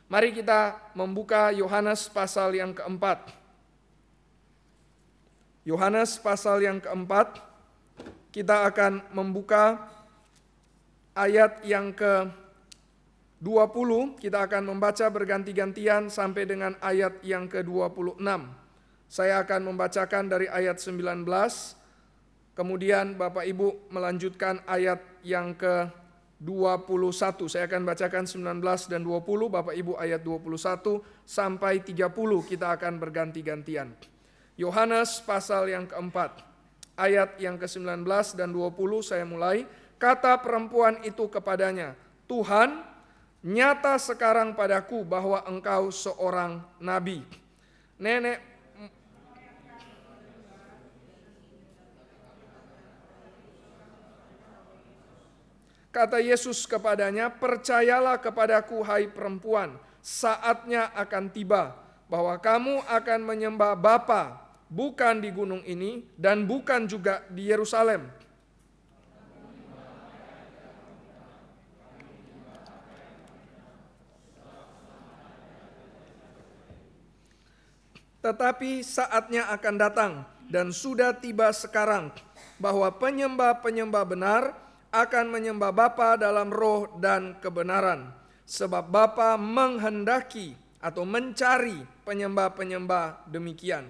Mari kita membuka Yohanes pasal yang keempat. Yohanes pasal yang keempat, kita akan membuka ayat yang ke-20, kita akan membaca berganti-gantian sampai dengan ayat yang ke-26. Saya akan membacakan dari ayat 19, kemudian Bapak Ibu melanjutkan ayat yang ke-21. Saya akan bacakan 19 dan 20, Bapak Ibu ayat 21 sampai 30 kita akan berganti-gantian. Yohanes pasal yang keempat, ayat yang ke-19 dan 20 saya mulai. Kata perempuan itu kepadanya, Tuhan, nyata sekarang padaku bahwa engkau seorang nabi. Kata Yesus kepadanya, percayalah kepadaku hai perempuan, saatnya akan tiba bahwa kamu akan menyembah Bapa, bukan di gunung ini dan bukan juga di Yerusalem. Tetapi saatnya akan datang dan sudah tiba sekarang bahwa penyembah-penyembah benar akan menyembah Bapa dalam roh dan kebenaran. Sebab Bapa menghendaki atau mencari penyembah-penyembah demikian.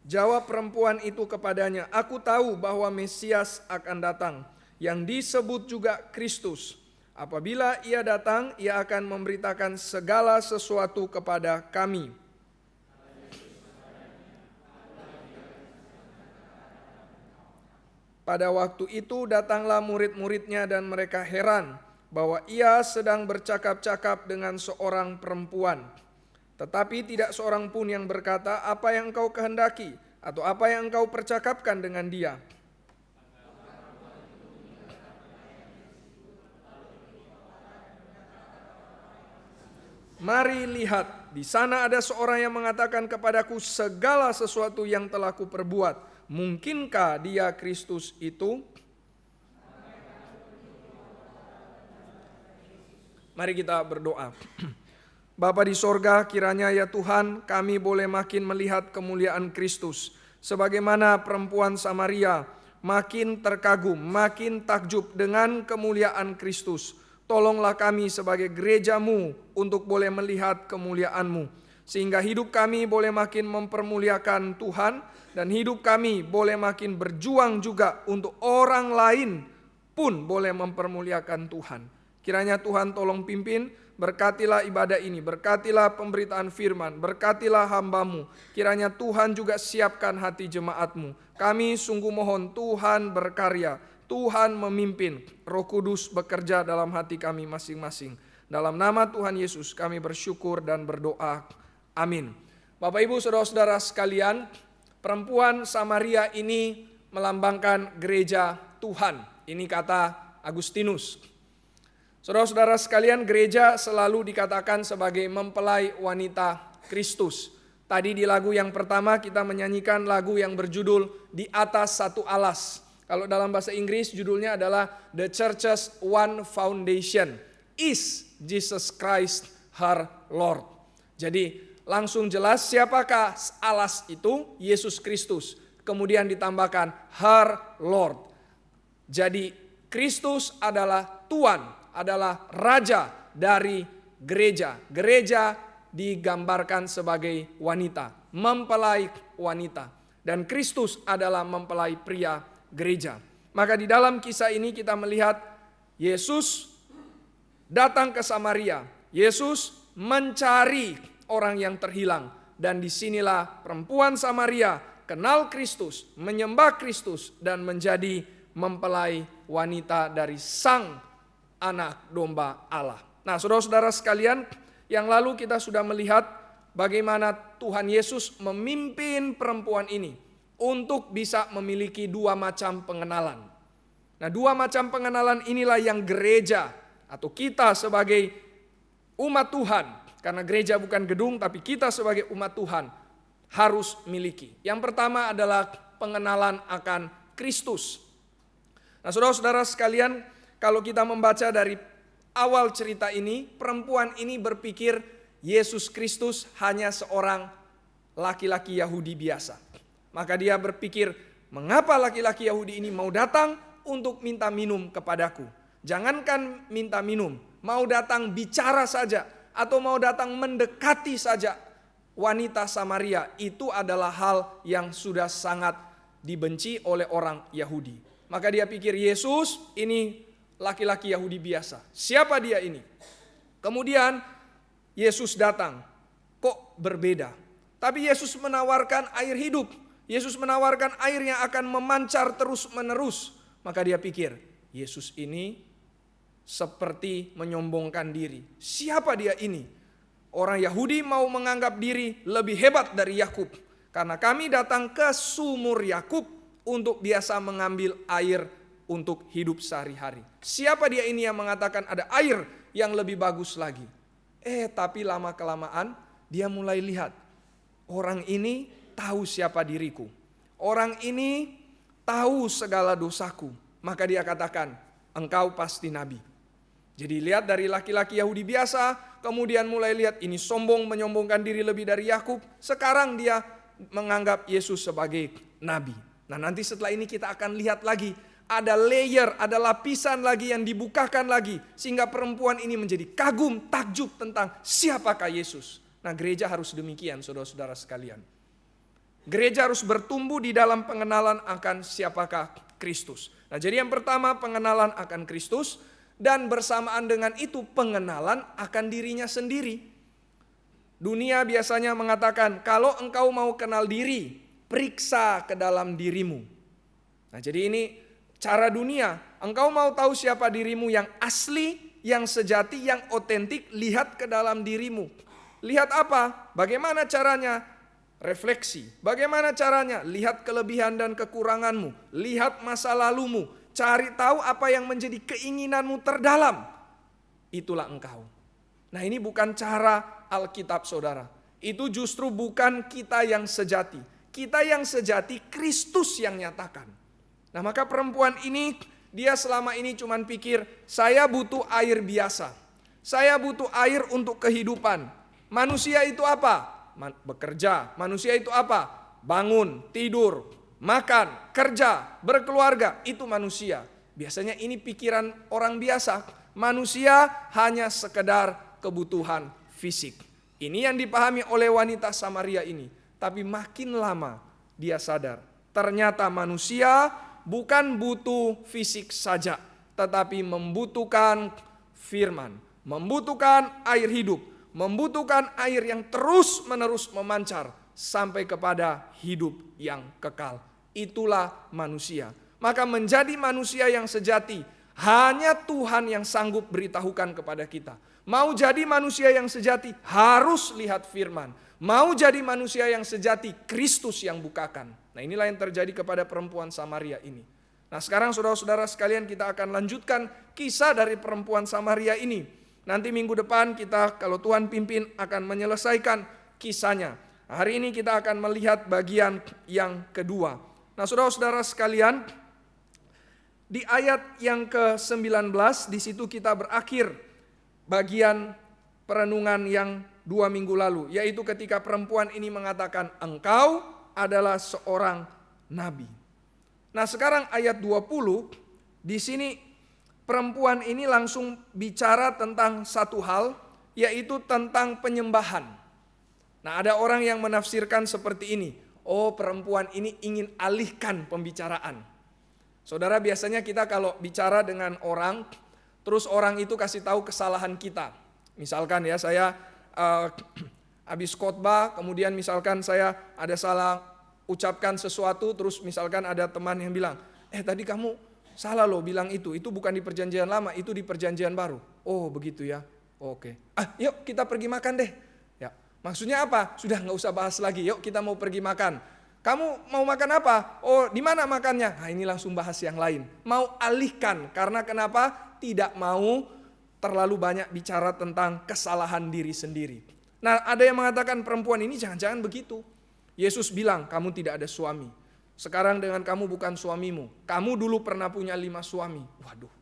Jawab perempuan itu kepadanya, aku tahu bahwa Mesias akan datang, yang disebut juga Kristus. Apabila ia datang, ia akan memberitakan segala sesuatu kepada kami. Pada waktu itu datanglah murid-muridnya dan mereka heran bahwa ia sedang bercakap-cakap dengan seorang perempuan. Tetapi tidak seorang pun yang berkata, apa yang engkau kehendaki atau apa yang engkau percakapkan dengan dia. Mari lihat, di sana ada seorang yang mengatakan kepadaku segala sesuatu yang telah kuperbuat. Mungkinkah dia Kristus itu? Mari kita berdoa. Bapa di sorga, kiranya ya Tuhan kami boleh makin melihat kemuliaan Kristus. Sebagaimana perempuan Samaria makin terkagum, makin takjub dengan kemuliaan Kristus. Tolonglah kami sebagai gereja-Mu untuk boleh melihat kemuliaan-Mu. Sehingga hidup kami boleh makin mempermuliakan Tuhan. Dan hidup kami boleh makin berjuang juga untuk orang lain pun boleh mempermuliakan Tuhan. Kiranya Tuhan tolong pimpin, berkatilah ibadah ini, berkatilah pemberitaan firman, berkatilah hamba-Mu. Kiranya Tuhan juga siapkan hati jemaat-Mu. Kami sungguh mohon Tuhan berkarya, Tuhan memimpin, Roh Kudus bekerja dalam hati kami masing-masing. Dalam nama Tuhan Yesus kami bersyukur dan berdoa. Amin. Bapak Ibu saudara-saudara sekalian, perempuan Samaria ini melambangkan gereja Tuhan. Ini kata Agustinus. Saudara-saudara sekalian, gereja selalu dikatakan sebagai mempelai wanita Kristus. Tadi di lagu yang pertama kita menyanyikan lagu yang berjudul Di Atas Satu Alas. Kalau dalam bahasa Inggris judulnya adalah The Church's One Foundation. Is Jesus Christ her Lord? Jadi langsung jelas siapakah alas itu? Yesus Kristus. Kemudian ditambahkan her Lord. Jadi Kristus adalah Tuhan, adalah Raja dari gereja. Gereja digambarkan sebagai wanita, mempelai wanita. Dan Kristus adalah mempelai pria gereja. Maka di dalam kisah ini kita melihat Yesus datang ke Samaria. Yesus mencari orang yang terhilang. Dan disinilah perempuan Samaria kenal Kristus, menyembah Kristus, dan menjadi mempelai wanita dari sang anak domba Allah. Nah, saudara-saudara sekalian, yang lalu kita sudah melihat bagaimana Tuhan Yesus memimpin perempuan ini untuk bisa memiliki dua macam pengenalan. Nah, dua macam pengenalan inilah yang gereja atau kita sebagai umat Tuhan, karena gereja bukan gedung tapi kita sebagai umat Tuhan harus miliki. Yang pertama adalah pengenalan akan Kristus. Nah, saudara-saudara sekalian, kalau kita membaca dari awal cerita ini, perempuan ini berpikir Yesus Kristus hanya seorang laki-laki Yahudi biasa. Maka dia berpikir, mengapa laki-laki Yahudi ini mau datang untuk minta minum kepadaku? Jangankan minta minum, mau datang bicara saja, atau mau datang mendekati saja wanita Samaria, itu adalah hal yang sudah sangat dibenci oleh orang Yahudi. Maka dia pikir Yesus ini laki-laki Yahudi biasa. Siapa dia ini? Kemudian Yesus datang. Kok berbeda? Tapi Yesus menawarkan air hidup. Yesus menawarkan air yang akan memancar terus-menerus. Maka dia pikir, Yesus ini seperti menyombongkan diri. Siapa dia ini? Orang Yahudi mau menganggap diri lebih hebat dari Yakub. Karena kami datang ke sumur Yakub untuk biasa mengambil air untuk hidup sehari-hari. Siapa dia ini yang mengatakan ada air yang lebih bagus lagi? Tapi lama-kelamaan dia mulai lihat. Orang ini tahu siapa diriku. Orang ini tahu segala dosaku. Maka dia katakan, engkau pasti nabi. Jadi lihat dari laki-laki Yahudi biasa, kemudian mulai lihat ini sombong, menyombongkan diri lebih dari Yakub. Sekarang dia menganggap Yesus sebagai nabi. Nah, nanti setelah ini kita akan lihat lagi, ada layer, ada lapisan lagi yang dibukakan lagi, sehingga perempuan ini menjadi kagum, takjub tentang siapakah Yesus. Nah, gereja harus demikian, saudara-saudara sekalian. Gereja harus bertumbuh di dalam pengenalan akan siapakah Kristus. Nah, jadi yang pertama pengenalan akan Kristus, dan bersamaan dengan itu pengenalan akan dirinya sendiri. Dunia biasanya mengatakan, kalau engkau mau kenal diri, periksa ke dalam dirimu. Nah, jadi ini cara dunia. Engkau mau tahu siapa dirimu yang asli, yang sejati, yang otentik, lihat ke dalam dirimu. Lihat apa? Bagaimana caranya? Refleksi. Bagaimana caranya? Lihat kelebihan dan kekuranganmu. Lihat masa lalumu. Cari tahu apa yang menjadi keinginanmu terdalam. Itulah engkau. Nah, ini bukan cara Alkitab, saudara. Itu justru bukan kita yang sejati. Kita yang sejati, Kristus yang nyatakan. Nah, maka perempuan ini, dia selama ini cuma pikir, saya butuh air biasa. Saya butuh air untuk kehidupan. Manusia itu apa? Bekerja. Manusia itu apa? Bangun, tidur, makan, kerja, berkeluarga. Itu manusia. Biasanya ini pikiran orang biasa. Manusia hanya sekedar kebutuhan fisik. Ini yang dipahami oleh wanita Samaria ini. Tapi makin lama dia sadar, ternyata manusia bukan butuh fisik saja, tetapi membutuhkan firman, membutuhkan air hidup, membutuhkan air yang terus-menerus memancar sampai kepada hidup yang kekal. Itulah manusia. Maka menjadi manusia yang sejati, hanya Tuhan yang sanggup beritahukan kepada kita. Mau jadi manusia yang sejati, harus lihat firman. Mau jadi manusia yang sejati, Kristus yang bukakan. Nah, inilah yang terjadi kepada perempuan Samaria ini. Nah, sekarang saudara-saudara sekalian, kita akan lanjutkan kisah dari perempuan Samaria ini. Nanti minggu depan kita, kalau Tuhan pimpin, akan menyelesaikan kisahnya. Hari ini kita akan melihat bagian yang kedua. Nah, saudara-saudara sekalian, di ayat yang ke-19, di situ kita berakhir bagian perenungan yang 2 minggu lalu, yaitu ketika perempuan ini mengatakan, engkau adalah seorang nabi. Nah, sekarang ayat 20, di sini perempuan ini langsung bicara tentang satu hal, yaitu tentang penyembahan. Nah, ada orang yang menafsirkan seperti ini. Oh, perempuan ini ingin alihkan pembicaraan. Saudara, biasanya kita kalau bicara dengan orang, terus orang itu kasih tahu kesalahan kita. Misalkan ya, saya habis khotbah, kemudian misalkan saya ada salah ucapkan sesuatu, terus misalkan ada teman yang bilang, tadi kamu salah loh bilang itu bukan di perjanjian lama, itu di perjanjian baru. Oh begitu ya, oke. Yuk kita pergi makan deh. Ya, maksudnya apa? Sudah nggak usah bahas lagi, yuk kita mau pergi makan. Kamu mau makan apa? Oh di mana makannya? Nah ini langsung bahas yang lain. Mau alihkan, karena kenapa? Tidak mau terlalu banyak bicara tentang kesalahan diri sendiri. Nah ada yang mengatakan perempuan ini jangan-jangan begitu. Yesus bilang kamu tidak ada suami. Sekarang dengan kamu bukan suamimu. Kamu dulu pernah punya 5 suami. Waduh,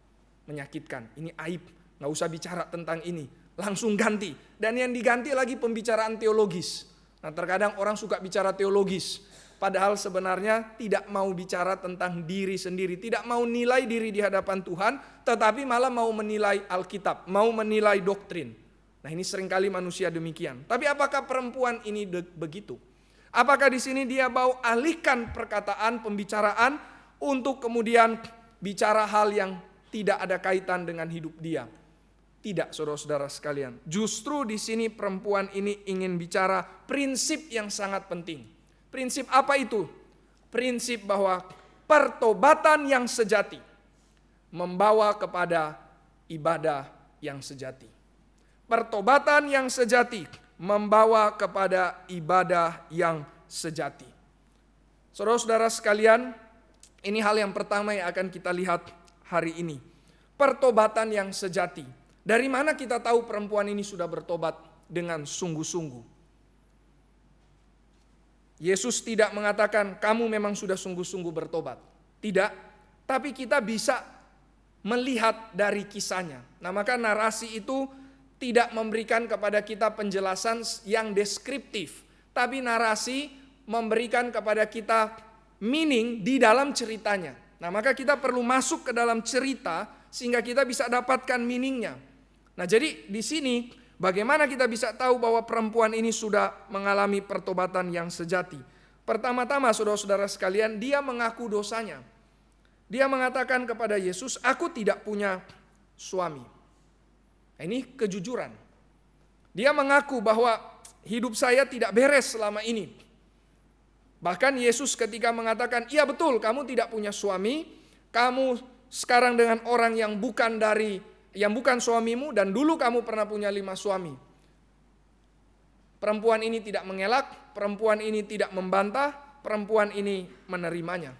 menyakitkan. Ini aib. Nggak usah bicara tentang ini. Langsung ganti. Dan yang diganti lagi pembicaraan teologis. Nah, terkadang orang suka bicara teologis. Padahal sebenarnya tidak mau bicara tentang diri sendiri. Tidak mau nilai diri di hadapan Tuhan. Tetapi malah mau menilai Alkitab. Mau menilai doktrin. Nah, ini seringkali manusia demikian. Tapi apakah perempuan ini begitu? Apakah di sini dia mau alihkan perkataan, pembicaraan untuk kemudian bicara hal yang tidak ada kaitan dengan hidup dia? Tidak, saudara-saudara sekalian. Justru di sini perempuan ini ingin bicara prinsip yang sangat penting. Prinsip apa itu? Prinsip bahwa pertobatan yang sejati membawa kepada ibadah yang sejati. Pertobatan yang sejati membawa kepada ibadah yang sejati. Saudara-saudara sekalian, ini hal yang pertama yang akan kita lihat hari ini. Pertobatan yang sejati. Dari mana kita tahu perempuan ini sudah bertobat dengan sungguh-sungguh? Yesus tidak mengatakan kamu memang sudah sungguh-sungguh bertobat. Tidak, tapi kita bisa melihat dari kisahnya. Nah, maka narasi itu tidak memberikan kepada kita penjelasan yang deskriptif, tapi narasi memberikan kepada kita meaning di dalam ceritanya. Nah, maka kita perlu masuk ke dalam cerita sehingga kita bisa dapatkan meaningnya. Nah, jadi di sini bagaimana kita bisa tahu bahwa perempuan ini sudah mengalami pertobatan yang sejati? Pertama-tama, saudara-saudara sekalian, dia mengaku dosanya. Dia mengatakan kepada Yesus, aku tidak punya suami. Ini kejujuran. Dia mengaku bahwa hidup saya tidak beres selama ini. Bahkan Yesus ketika mengatakan, iya betul kamu tidak punya suami, kamu sekarang dengan orang yang bukan suamimu dan dulu kamu pernah punya 5 suami. Perempuan ini tidak mengelak, perempuan ini tidak membantah, perempuan ini menerimanya.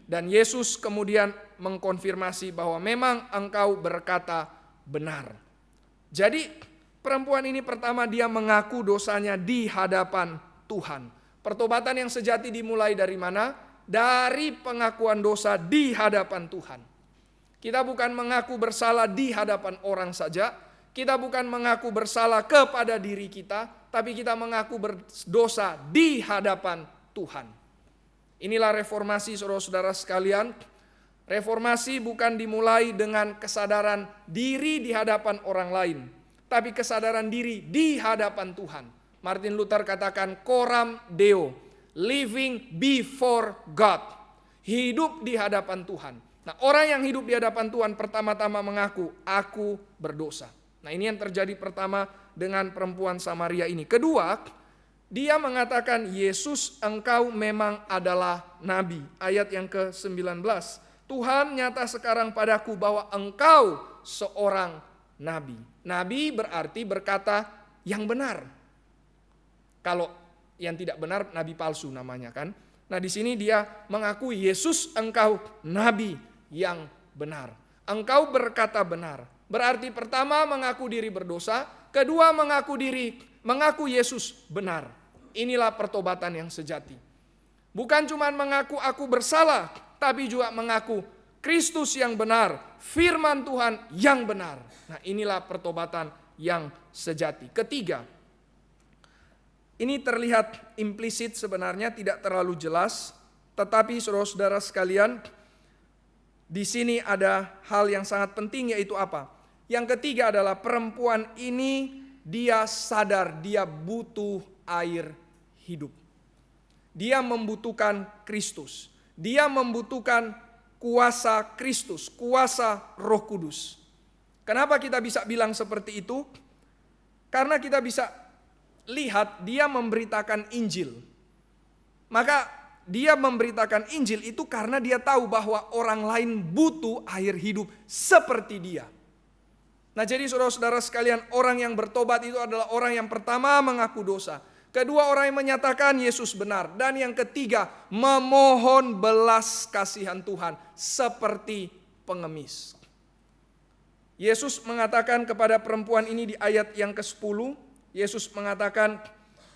Dan Yesus kemudian mengkonfirmasi bahwa memang engkau berkata benar. Jadi perempuan ini pertama dia mengaku dosanya di hadapan Tuhan. Pertobatan yang sejati dimulai dari mana? Dari pengakuan dosa di hadapan Tuhan. Kita bukan mengaku bersalah di hadapan orang saja. Kita bukan mengaku bersalah kepada diri kita. Tapi kita mengaku berdosa di hadapan Tuhan. Inilah reformasi, saudara-saudara sekalian. Reformasi bukan dimulai dengan kesadaran diri di hadapan orang lain, tapi kesadaran diri di hadapan Tuhan. Martin Luther katakan coram Deo, living before God, hidup di hadapan Tuhan. Nah, orang yang hidup di hadapan Tuhan pertama-tama mengaku, aku berdosa. Nah, ini yang terjadi pertama dengan perempuan Samaria ini. Kedua, dia mengatakan, Yesus engkau memang adalah nabi. Ayat yang ke-19. Tuhan nyata sekarang padaku bahwa engkau seorang nabi. Nabi berarti berkata yang benar. Kalau yang tidak benar, nabi palsu namanya kan. Nah, di sini dia mengakui Yesus engkau nabi yang benar. Engkau berkata benar. Berarti pertama mengaku diri berdosa, kedua mengaku Yesus benar. Inilah pertobatan yang sejati. Bukan cuma mengaku aku bersalah, tapi juga mengaku Kristus yang benar, firman Tuhan yang benar. Nah, inilah pertobatan yang sejati. Ketiga, ini terlihat implisit sebenarnya, tidak terlalu jelas, tetapi saudara-saudara sekalian, di sini ada hal yang sangat penting, yaitu apa? Yang ketiga adalah perempuan ini dia sadar dia butuh air hidup. Dia membutuhkan Kristus. Dia membutuhkan kuasa Kristus, kuasa Roh Kudus. Kenapa kita bisa bilang seperti itu? Karena kita bisa lihat dia memberitakan Injil. Maka dia memberitakan Injil itu karena dia tahu bahwa orang lain butuh air hidup seperti dia. Nah, jadi saudara-saudara sekalian, orang yang bertobat itu adalah orang yang pertama mengaku dosa. Kedua, orang yang menyatakan Yesus benar. Dan yang ketiga, memohon belas kasihan Tuhan seperti pengemis. Yesus mengatakan kepada perempuan ini di ayat yang ke-10, Yesus mengatakan,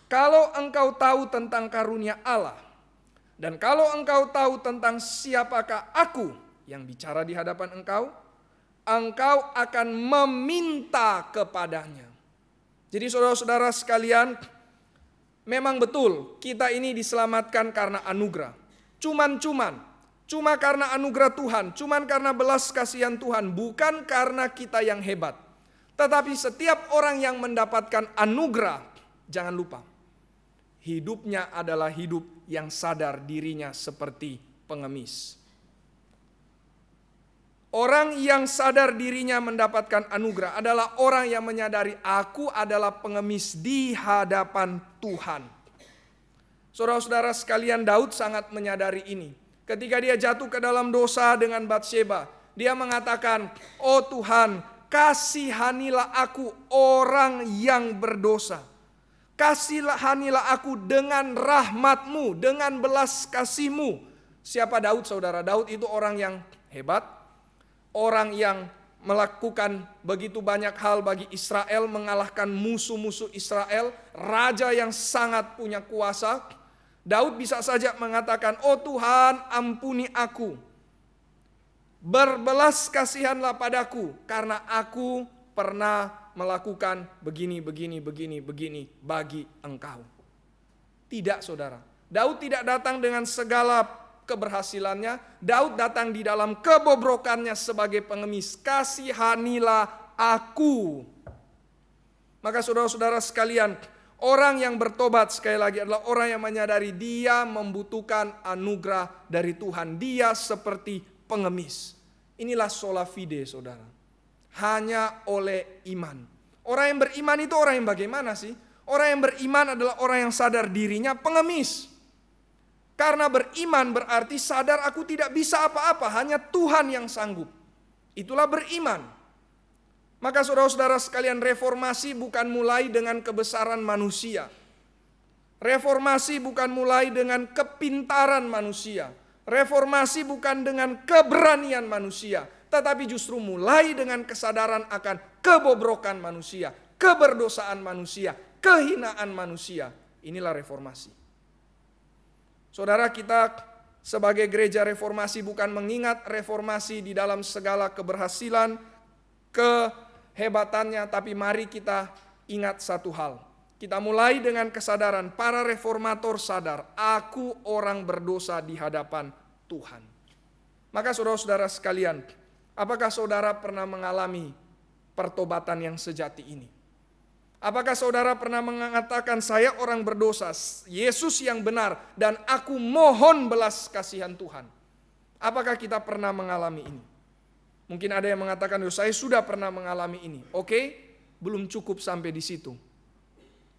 kalau engkau tahu tentang karunia Allah Dan kalau engkau tahu tentang siapakah aku yang bicara di hadapan engkau, engkau akan meminta kepadanya. Jadi saudara-saudara sekalian, memang betul kita ini diselamatkan karena anugerah. Cuma karena anugerah Tuhan, cuma karena belas kasihan Tuhan, bukan karena kita yang hebat. Tetapi setiap orang yang mendapatkan anugerah, jangan lupa, hidupnya adalah hidup yang sadar dirinya seperti pengemis. Orang yang sadar dirinya mendapatkan anugerah adalah orang yang menyadari aku adalah pengemis di hadapan Tuhan. Saudara-saudara sekalian, Daud sangat menyadari ini. Ketika dia jatuh ke dalam dosa dengan Batsheba, dia mengatakan, "Oh Tuhan, kasihanilah aku orang yang berdosa. Kasihanilah aku dengan rahmat-Mu, dengan belas kasih-Mu." Siapa Daud, saudara? Daud itu orang yang hebat, orang yang melakukan begitu banyak hal bagi Israel, mengalahkan musuh-musuh Israel, raja yang sangat punya kuasa. Daud bisa saja mengatakan, "Oh Tuhan, ampuni aku. Berbelas kasihanlah padaku karena aku pernah melakukan begini bagi Engkau." Tidak, saudara. Daud tidak datang dengan segala keberhasilannya. Daud datang di dalam kebobrokannya sebagai pengemis. Kasihanilah aku. Maka saudara-saudara sekalian, orang yang bertobat sekali lagi adalah orang yang menyadari dia membutuhkan anugerah dari Tuhan. Dia seperti pengemis. Inilah sola fide, saudara. Hanya oleh iman. Orang yang beriman itu orang yang bagaimana sih? Orang yang beriman adalah orang yang sadar dirinya pengemis. Karena beriman berarti sadar aku tidak bisa apa-apa, hanya Tuhan yang sanggup. Itulah beriman. Maka saudara-saudara sekalian, reformasi bukan mulai dengan kebesaran manusia. Reformasi bukan mulai dengan kepintaran manusia. Reformasi bukan dengan keberanian manusia. Tetapi justru mulai dengan kesadaran akan kebobrokan manusia, keberdosaan manusia, kehinaan manusia. Inilah reformasi. Saudara, kita sebagai gereja reformasi bukan mengingat reformasi di dalam segala keberhasilan, kehebatannya, tapi mari kita ingat satu hal. Kita mulai dengan kesadaran para reformator sadar, aku orang berdosa di hadapan Tuhan. Maka saudara-saudara sekalian, apakah saudara pernah mengalami pertobatan yang sejati ini? Apakah saudara pernah mengatakan, saya orang berdosa, Yesus yang benar, dan aku mohon belas kasihan Tuhan? Apakah kita pernah mengalami ini? Mungkin ada yang mengatakan, saya sudah pernah mengalami ini. Oke, belum cukup sampai di situ.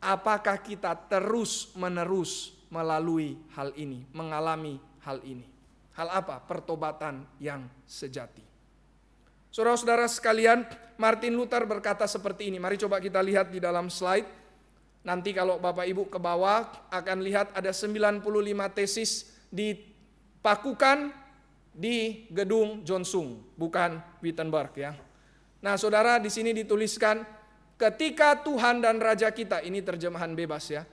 Apakah kita terus menerus melalui hal ini, mengalami hal ini? Hal apa? Pertobatan yang sejati. Saudara-saudara sekalian, Martin Luther berkata seperti ini. Mari coba kita lihat di dalam slide. Nanti kalau Bapak Ibu ke bawah akan lihat ada 95 tesis dipakukan di gedung Jonsung, bukan Wittenberg ya. Nah, saudara, di sini dituliskan, ketika Tuhan dan Raja kita, ini terjemahan bebas ya,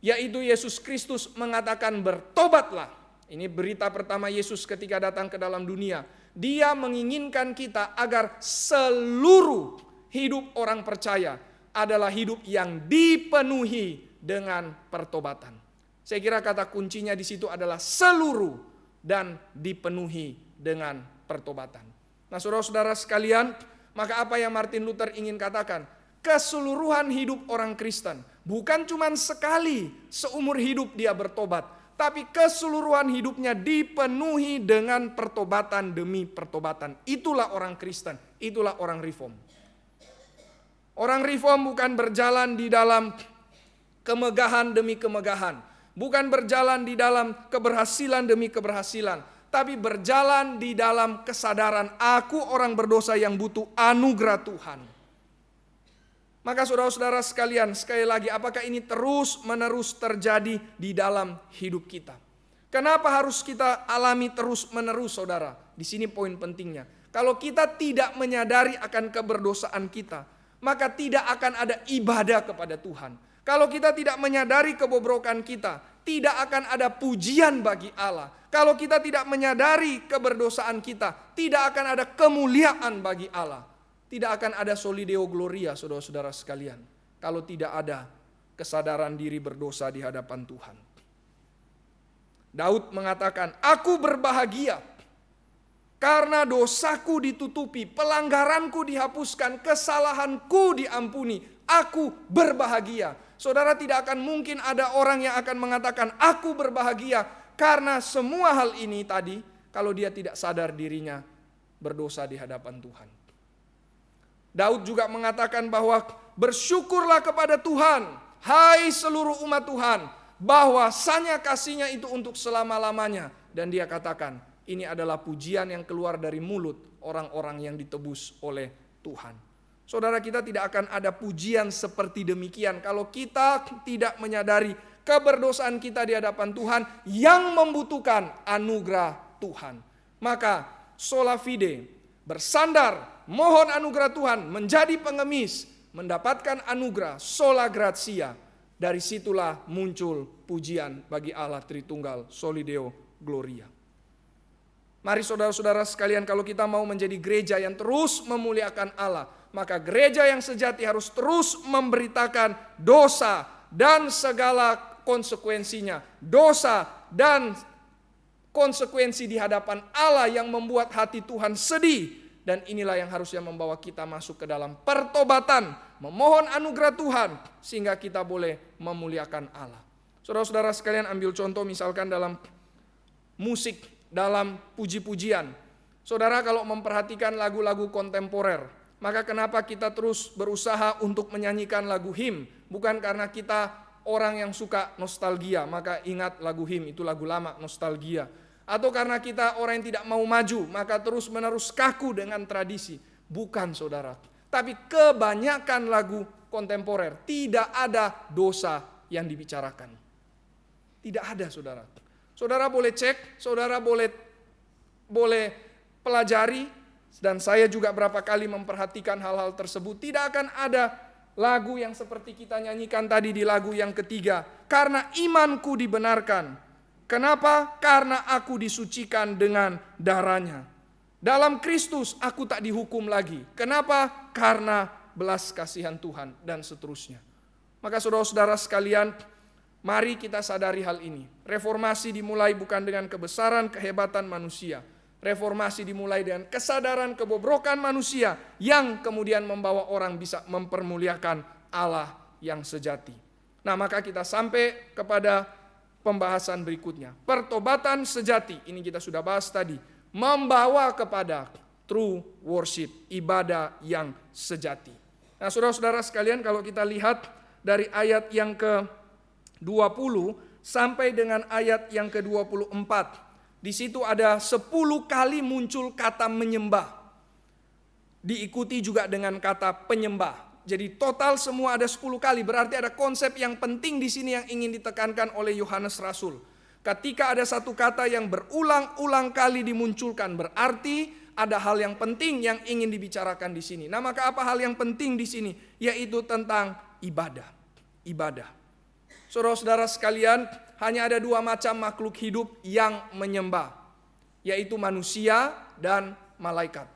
yaitu Yesus Kristus mengatakan bertobatlah. Ini berita pertama Yesus ketika datang ke dalam dunia. Dia menginginkan kita agar seluruh hidup orang percaya adalah hidup yang dipenuhi dengan pertobatan. Saya kira kata kuncinya di situ adalah seluruh dan dipenuhi dengan pertobatan. Nah, saudara-saudara sekalian, maka apa yang Martin Luther ingin katakan? Keseluruhan hidup orang Kristen, bukan cuma sekali seumur hidup dia bertobat, tapi keseluruhan hidupnya dipenuhi dengan pertobatan demi pertobatan. Itulah orang Kristen, itulah orang reform. Orang reform bukan berjalan di dalam kemegahan demi kemegahan, bukan berjalan di dalam keberhasilan demi keberhasilan, tapi berjalan di dalam kesadaran aku orang berdosa yang butuh anugerah Tuhan. Maka saudara-saudara sekalian, sekali lagi, apakah ini terus-menerus terjadi di dalam hidup kita? Kenapa harus kita alami terus-menerus, saudara? Di sini poin pentingnya. Kalau kita tidak menyadari akan keberdosaan kita, maka tidak akan ada ibadah kepada Tuhan. Kalau kita tidak menyadari kebobrokan kita, tidak akan ada pujian bagi Allah. Kalau kita tidak menyadari keberdosaan kita, tidak akan ada kemuliaan bagi Allah. Tidak akan ada soli deo gloria, saudara-saudara sekalian, kalau tidak ada kesadaran diri berdosa di hadapan Tuhan. Daud mengatakan, aku berbahagia karena dosaku ditutupi, pelanggaranku dihapuskan, kesalahanku diampuni. Aku berbahagia. Saudara, tidak akan mungkin ada orang yang akan mengatakan aku berbahagia karena semua hal ini tadi, kalau dia tidak sadar dirinya berdosa di hadapan Tuhan. Daud juga mengatakan bahwa bersyukurlah kepada Tuhan, hai seluruh umat Tuhan, bahwasanya kasih-Nya itu untuk selama-lamanya. Dan dia katakan, ini adalah pujian yang keluar dari mulut orang-orang yang ditebus oleh Tuhan. Saudara, kita tidak akan ada pujian seperti demikian kalau kita tidak menyadari keberdosaan kita di hadapan Tuhan yang membutuhkan anugerah Tuhan. Maka sola fide, bersandar, mohon anugerah Tuhan, menjadi pengemis, mendapatkan anugerah, sola gratia. Dari situlah muncul pujian bagi Allah Tritunggal, soli deo gloria. Mari saudara-saudara sekalian, kalau kita mau menjadi gereja yang terus memuliakan Allah, maka gereja yang sejati harus terus memberitakan dosa dan segala konsekuensinya. Dosa dan konsekuensi di hadapan Allah yang membuat hati Tuhan sedih. Dan inilah yang harusnya membawa kita masuk ke dalam pertobatan, memohon anugerah Tuhan, sehingga kita boleh memuliakan Allah. Saudara-saudara sekalian, ambil contoh misalkan dalam musik, dalam puji-pujian. Saudara, kalau memperhatikan lagu-lagu kontemporer, maka kenapa kita terus berusaha untuk menyanyikan lagu him? Bukan karena kita orang yang suka nostalgia, maka ingat lagu him, itu lagu lama, nostalgia. Atau karena kita orang yang tidak mau maju, maka terus menerus kaku dengan tradisi. Bukan, saudara. Tapi kebanyakan lagu kontemporer tidak ada dosa yang dibicarakan. Tidak ada, saudara. Saudara boleh cek, saudara boleh pelajari, dan saya juga berapa kali memperhatikan hal-hal tersebut. Tidak akan ada lagu yang seperti kita nyanyikan tadi di lagu yang ketiga. Karena imanku dibenarkan. Kenapa? Karena aku disucikan dengan darah-Nya. Dalam Kristus aku tak dihukum lagi. Kenapa? Karena belas kasihan Tuhan, dan seterusnya. Maka saudara-saudara sekalian, mari kita sadari hal ini. Reformasi dimulai bukan dengan kebesaran, kehebatan manusia. Reformasi dimulai dengan kesadaran kebobrokan manusia yang kemudian membawa orang bisa mempermuliakan Allah yang sejati. Nah, maka kita sampai kepada pembahasan berikutnya. Pertobatan sejati, ini kita sudah bahas tadi, membawa kepada true worship, ibadah yang sejati. Nah, saudara-saudara sekalian, kalau kita lihat dari ayat yang ke-20 sampai dengan ayat yang ke-24, di situ ada 10 kali muncul kata menyembah. Diikuti juga dengan kata penyembah. Jadi total semua ada 10 kali, berarti ada konsep yang penting di sini yang ingin ditekankan oleh Yohanes Rasul. Ketika ada satu kata yang berulang-ulang kali dimunculkan, berarti ada hal yang penting yang ingin dibicarakan di sini. Nah, maka apa hal yang penting di sini? Yaitu tentang ibadah. Ibadah. Saudara-saudara sekalian, hanya ada 2 macam makhluk hidup yang menyembah, yaitu manusia dan malaikat.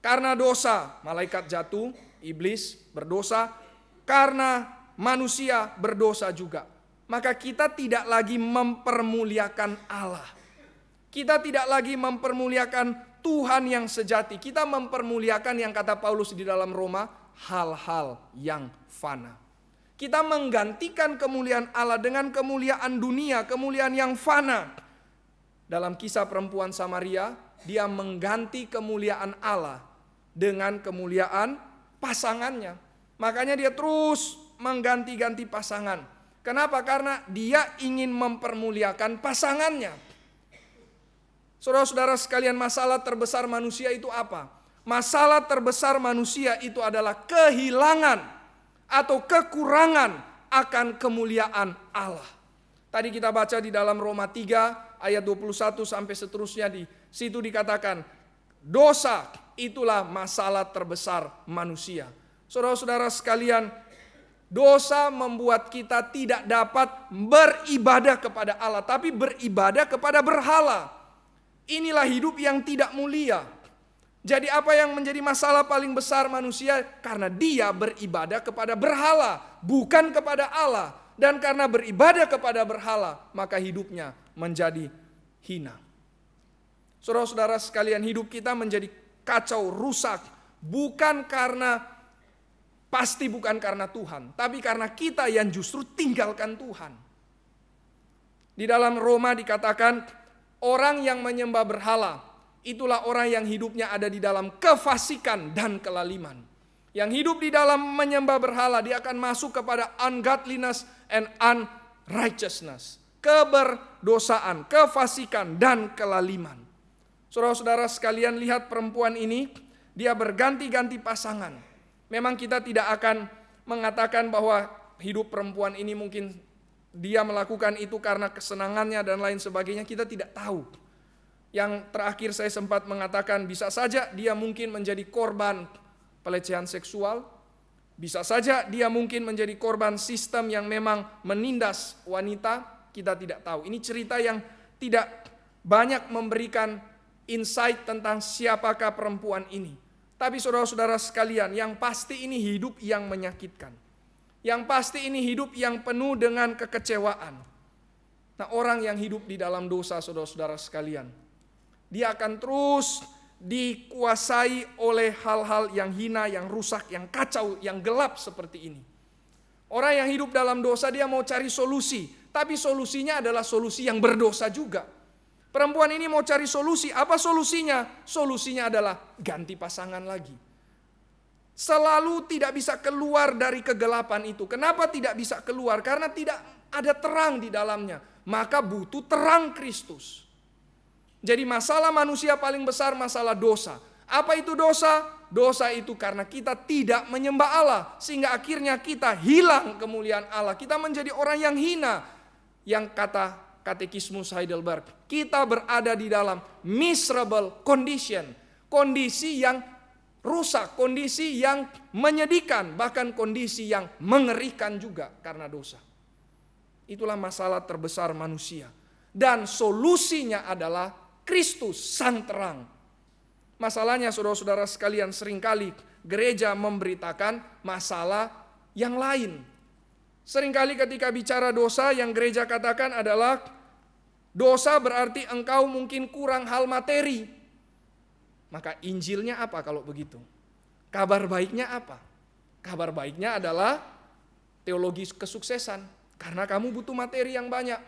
Karena dosa, malaikat jatuh, iblis berdosa, karena manusia berdosa juga. Maka kita tidak lagi mempermuliakan Allah. Kita tidak lagi mempermuliakan Tuhan yang sejati. Kita mempermuliakan yang kata Paulus di dalam Roma, hal-hal yang fana. Kita menggantikan kemuliaan Allah dengan kemuliaan dunia, kemuliaan yang fana. Dalam kisah perempuan Samaria, dia mengganti kemuliaan Allah dengan kemuliaan pasangannya. Makanya dia terus mengganti-ganti pasangan. Kenapa? Karena dia ingin mempermuliakan pasangannya. Saudara-saudara sekalian, masalah terbesar manusia itu apa? Masalah terbesar manusia itu adalah kehilangan atau kekurangan akan kemuliaan Allah. Tadi kita baca di dalam Roma 3 ayat 21 sampai seterusnya, di situ dikatakan dosa itulah masalah terbesar manusia. Saudara-saudara sekalian, Dosa membuat kita tidak dapat beribadah kepada Allah, tapi beribadah kepada berhala. Inilah hidup yang tidak mulia. Jadi apa yang menjadi masalah paling besar manusia? Karena dia beribadah kepada berhala, bukan kepada Allah. Dan karena beribadah kepada berhala, maka hidupnya menjadi hina. Saudara-saudara sekalian, hidup kita menjadi kacau, rusak. Pasti bukan karena Tuhan, tapi karena kita yang justru tinggalkan Tuhan. Di dalam Roma dikatakan, orang yang menyembah berhala, itulah orang yang hidupnya ada di dalam kefasikan dan kelaliman. Yang hidup di dalam menyembah berhala, dia akan masuk kepada ungodliness and unrighteousness. Keberdosaan, kefasikan, dan kelaliman. Saudara-saudara sekalian, lihat perempuan ini, dia berganti-ganti pasangan. Memang kita tidak akan mengatakan bahwa hidup perempuan ini mungkin dia melakukan itu karena kesenangannya dan lain sebagainya, kita tidak tahu. Yang terakhir saya sempat mengatakan bisa saja dia mungkin menjadi korban pelecehan seksual, bisa saja dia mungkin menjadi korban sistem yang memang menindas wanita, kita tidak tahu. Ini cerita yang tidak banyak memberikan insight tentang siapakah perempuan ini. Tapi saudara-saudara sekalian, yang pasti ini hidup yang menyakitkan. Yang pasti ini hidup yang penuh dengan kekecewaan. Nah, orang yang hidup di dalam dosa, saudara-saudara sekalian, dia akan terus dikuasai oleh hal-hal yang hina, yang rusak, yang kacau, yang gelap seperti ini. Orang yang hidup dalam dosa, dia mau cari solusi. Tapi solusinya adalah solusi yang berdosa juga. Perempuan ini mau cari solusi. Apa solusinya? Solusinya adalah ganti pasangan lagi. Selalu tidak bisa keluar dari kegelapan itu. Kenapa tidak bisa keluar? Karena tidak ada terang di dalamnya. Maka butuh terang Kristus. Jadi masalah manusia paling besar masalah dosa. Apa itu dosa? Dosa itu karena kita tidak menyembah Allah. Sehingga akhirnya kita hilang kemuliaan Allah. Kita menjadi orang yang hina. Yang kata Katekismus Heidelberg, kita berada di dalam miserable condition, kondisi yang rusak, kondisi yang menyedihkan, bahkan kondisi yang mengerikan juga karena dosa. Itulah masalah terbesar manusia. Dan solusinya adalah Kristus sang terang. Masalahnya saudara-saudara sekalian, seringkali gereja memberitakan masalah yang lain. Seringkali ketika bicara dosa, yang gereja katakan adalah dosa berarti engkau mungkin kurang hal materi. Maka Injilnya apa kalau begitu? Kabar baiknya apa? Kabar baiknya adalah teologi kesuksesan. Karena kamu butuh materi yang banyak.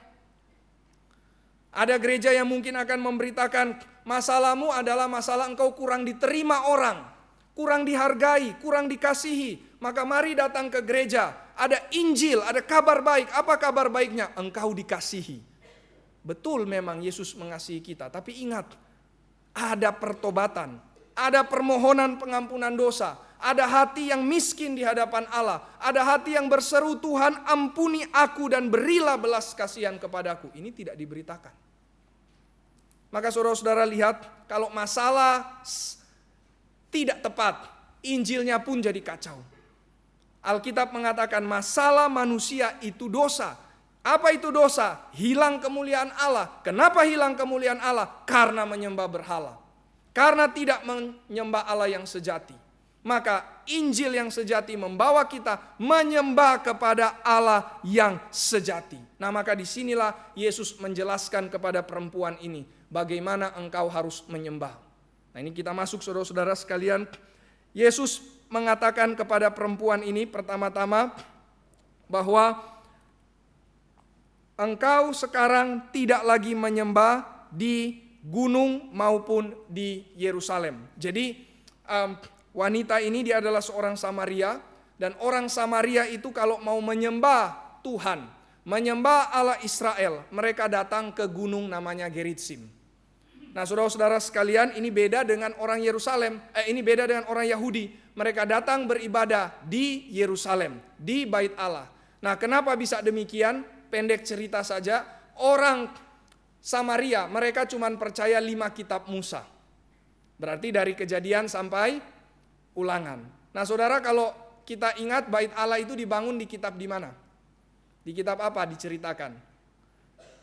Ada gereja yang mungkin akan memberitakan masalahmu adalah masalah engkau kurang diterima orang, kurang dihargai, kurang dikasihi. Maka mari datang ke gereja. Ada Injil, ada kabar baik. Apa kabar baiknya? Engkau dikasihi. Betul memang Yesus mengasihi kita. Tapi ingat, ada pertobatan. Ada permohonan pengampunan dosa. Ada hati yang miskin di hadapan Allah. Ada hati yang berseru, Tuhan ampuni aku dan berilah belas kasihan kepadaku. Ini tidak diberitakan. Maka saudara-saudara lihat, kalau masalah tidak tepat, Injilnya pun jadi kacau. Alkitab mengatakan masalah manusia itu dosa. Apa itu dosa? Hilang kemuliaan Allah. Kenapa hilang kemuliaan Allah? Karena menyembah berhala. Karena tidak menyembah Allah yang sejati. Maka Injil yang sejati membawa kita menyembah kepada Allah yang sejati. Nah, maka disinilah Yesus menjelaskan kepada perempuan ini bagaimana engkau harus menyembah. Nah, ini kita masuk saudara-saudara sekalian. Yesus mengatakan kepada perempuan ini pertama-tama bahwa engkau sekarang tidak lagi menyembah di gunung maupun di Yerusalem. Jadi wanita ini dia adalah seorang Samaria, dan orang Samaria itu kalau mau menyembah Tuhan, menyembah Allah Israel, mereka datang ke gunung namanya Gerizim. Nah, saudara-saudara sekalian, ini beda dengan orang Yerusalem, ini beda dengan orang Yahudi. Mereka datang beribadah di Yerusalem, di Bait Allah. Nah, kenapa bisa demikian? Pendek cerita saja, orang Samaria, mereka cuma percaya 5 kitab Musa. Berarti dari Kejadian sampai Ulangan. Nah, saudara, kalau kita ingat bait Allah itu dibangun di kitab di mana? Di kitab apa diceritakan?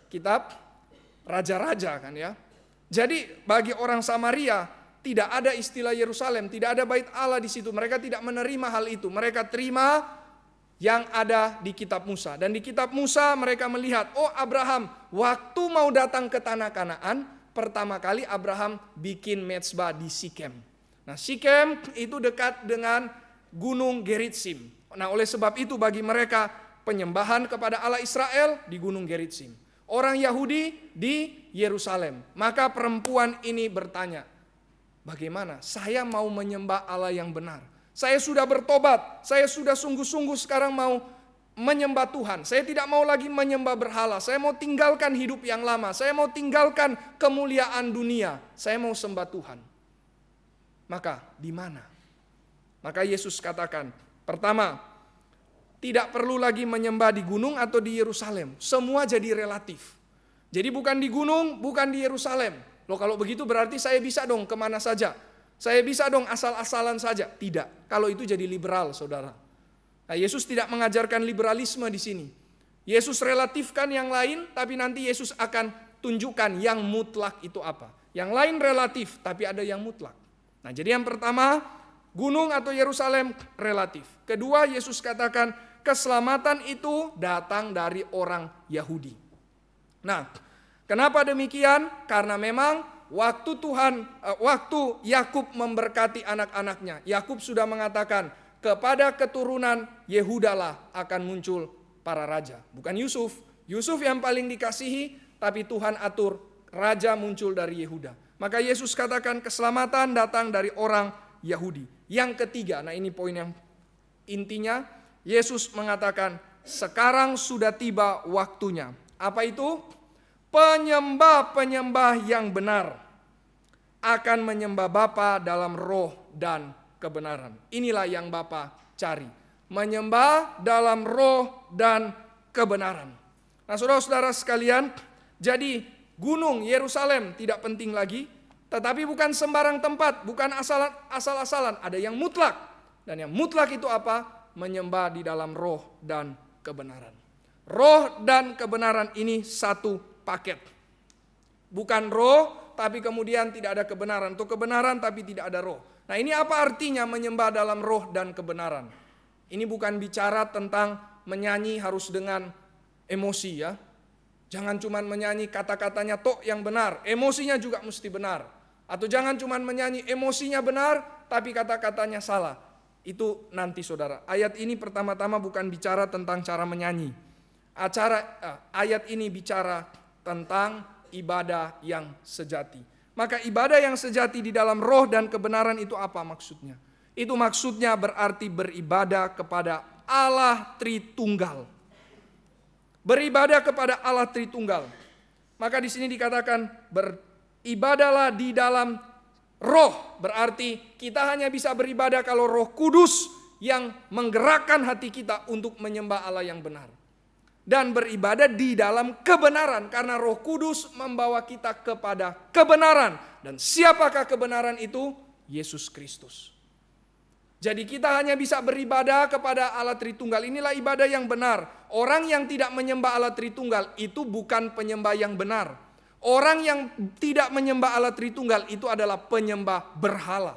Kitab Raja-Raja kan ya. Jadi bagi orang Samaria tidak ada istilah Yerusalem, tidak ada bait Allah di situ. Mereka tidak menerima hal itu. Mereka terima yang ada di kitab Musa. Dan di kitab Musa mereka melihat, oh Abraham waktu mau datang ke tanah Kanaan, pertama kali Abraham bikin mezbah di Sikem. Nah Sikem itu dekat dengan gunung Gerizim. Nah oleh sebab itu bagi mereka penyembahan kepada Allah Israel di gunung Gerizim. Orang Yahudi di Yerusalem. Maka perempuan ini bertanya, bagaimana? Saya mau menyembah Allah yang benar. Saya sudah bertobat, saya sudah sungguh-sungguh sekarang mau menyembah Tuhan. Saya tidak mau lagi menyembah berhala. Saya mau tinggalkan hidup yang lama. Saya mau tinggalkan kemuliaan dunia. Saya mau sembah Tuhan. Maka di mana? Maka Yesus katakan, pertama, tidak perlu lagi menyembah di gunung atau di Yerusalem. Semua jadi relatif. Jadi bukan di gunung, bukan di Yerusalem. Loh kalau begitu berarti saya bisa dong kemana saja. Saya bisa dong asal-asalan saja. Tidak. Kalau itu jadi liberal, saudara. Nah, Yesus tidak mengajarkan liberalisme di sini. Yesus relatifkan yang lain, tapi nanti Yesus akan tunjukkan yang mutlak itu apa. Yang lain relatif, tapi ada yang mutlak. Nah, jadi yang pertama, gunung atau Yerusalem relatif. Kedua, Yesus katakan keselamatan itu datang dari orang Yahudi. Nah, kenapa demikian? Karena memang waktu Yakub memberkati anak-anaknya, Yakub sudah mengatakan kepada keturunan Yehudalah akan muncul para raja. Bukan Yusuf. Yusuf yang paling dikasihi, tapi Tuhan atur raja muncul dari Yehuda. Maka Yesus katakan keselamatan datang dari orang Yahudi. Yang ketiga, nah ini poin yang intinya, Yesus mengatakan sekarang sudah tiba waktunya. Apa itu? Penyembah-penyembah yang benar akan menyembah Bapa dalam roh dan kebenaran. Inilah yang Bapa cari. Menyembah dalam roh dan kebenaran. Nah saudara-saudara sekalian, jadi gunung Yerusalem tidak penting lagi. Tetapi bukan sembarang tempat, bukan asal-asalan. Ada yang mutlak. Dan yang mutlak itu apa? Menyembah di dalam roh dan kebenaran. Roh dan kebenaran ini satu paket. Bukan roh tapi kemudian tidak ada kebenaran, atau kebenaran tapi tidak ada roh. Nah ini apa artinya menyembah dalam roh dan kebenaran? Ini bukan bicara tentang menyanyi harus dengan emosi ya. Jangan cuma menyanyi kata-katanya tok yang benar, emosinya juga mesti benar. Atau jangan cuma menyanyi emosinya benar tapi kata-katanya salah. Itu nanti saudara. Ayat ini pertama-tama bukan bicara tentang cara menyanyi. Ayat ini bicara tentang ibadah yang sejati. Maka ibadah yang sejati di dalam roh dan kebenaran itu apa maksudnya? Itu maksudnya berarti beribadah kepada Allah Tritunggal. Beribadah kepada Allah Tritunggal. Maka di sini dikatakan beribadahlah di dalam roh. Berarti kita hanya bisa beribadah kalau Roh Kudus yang menggerakkan hati kita untuk menyembah Allah yang benar. Dan beribadah di dalam kebenaran. Karena Roh Kudus membawa kita kepada kebenaran. Dan siapakah kebenaran itu? Yesus Kristus. Jadi kita hanya bisa beribadah kepada Allah Tritunggal. Inilah ibadah yang benar. Orang yang tidak menyembah Allah Tritunggal itu bukan penyembah yang benar. Orang yang tidak menyembah Allah Tritunggal itu adalah penyembah berhala.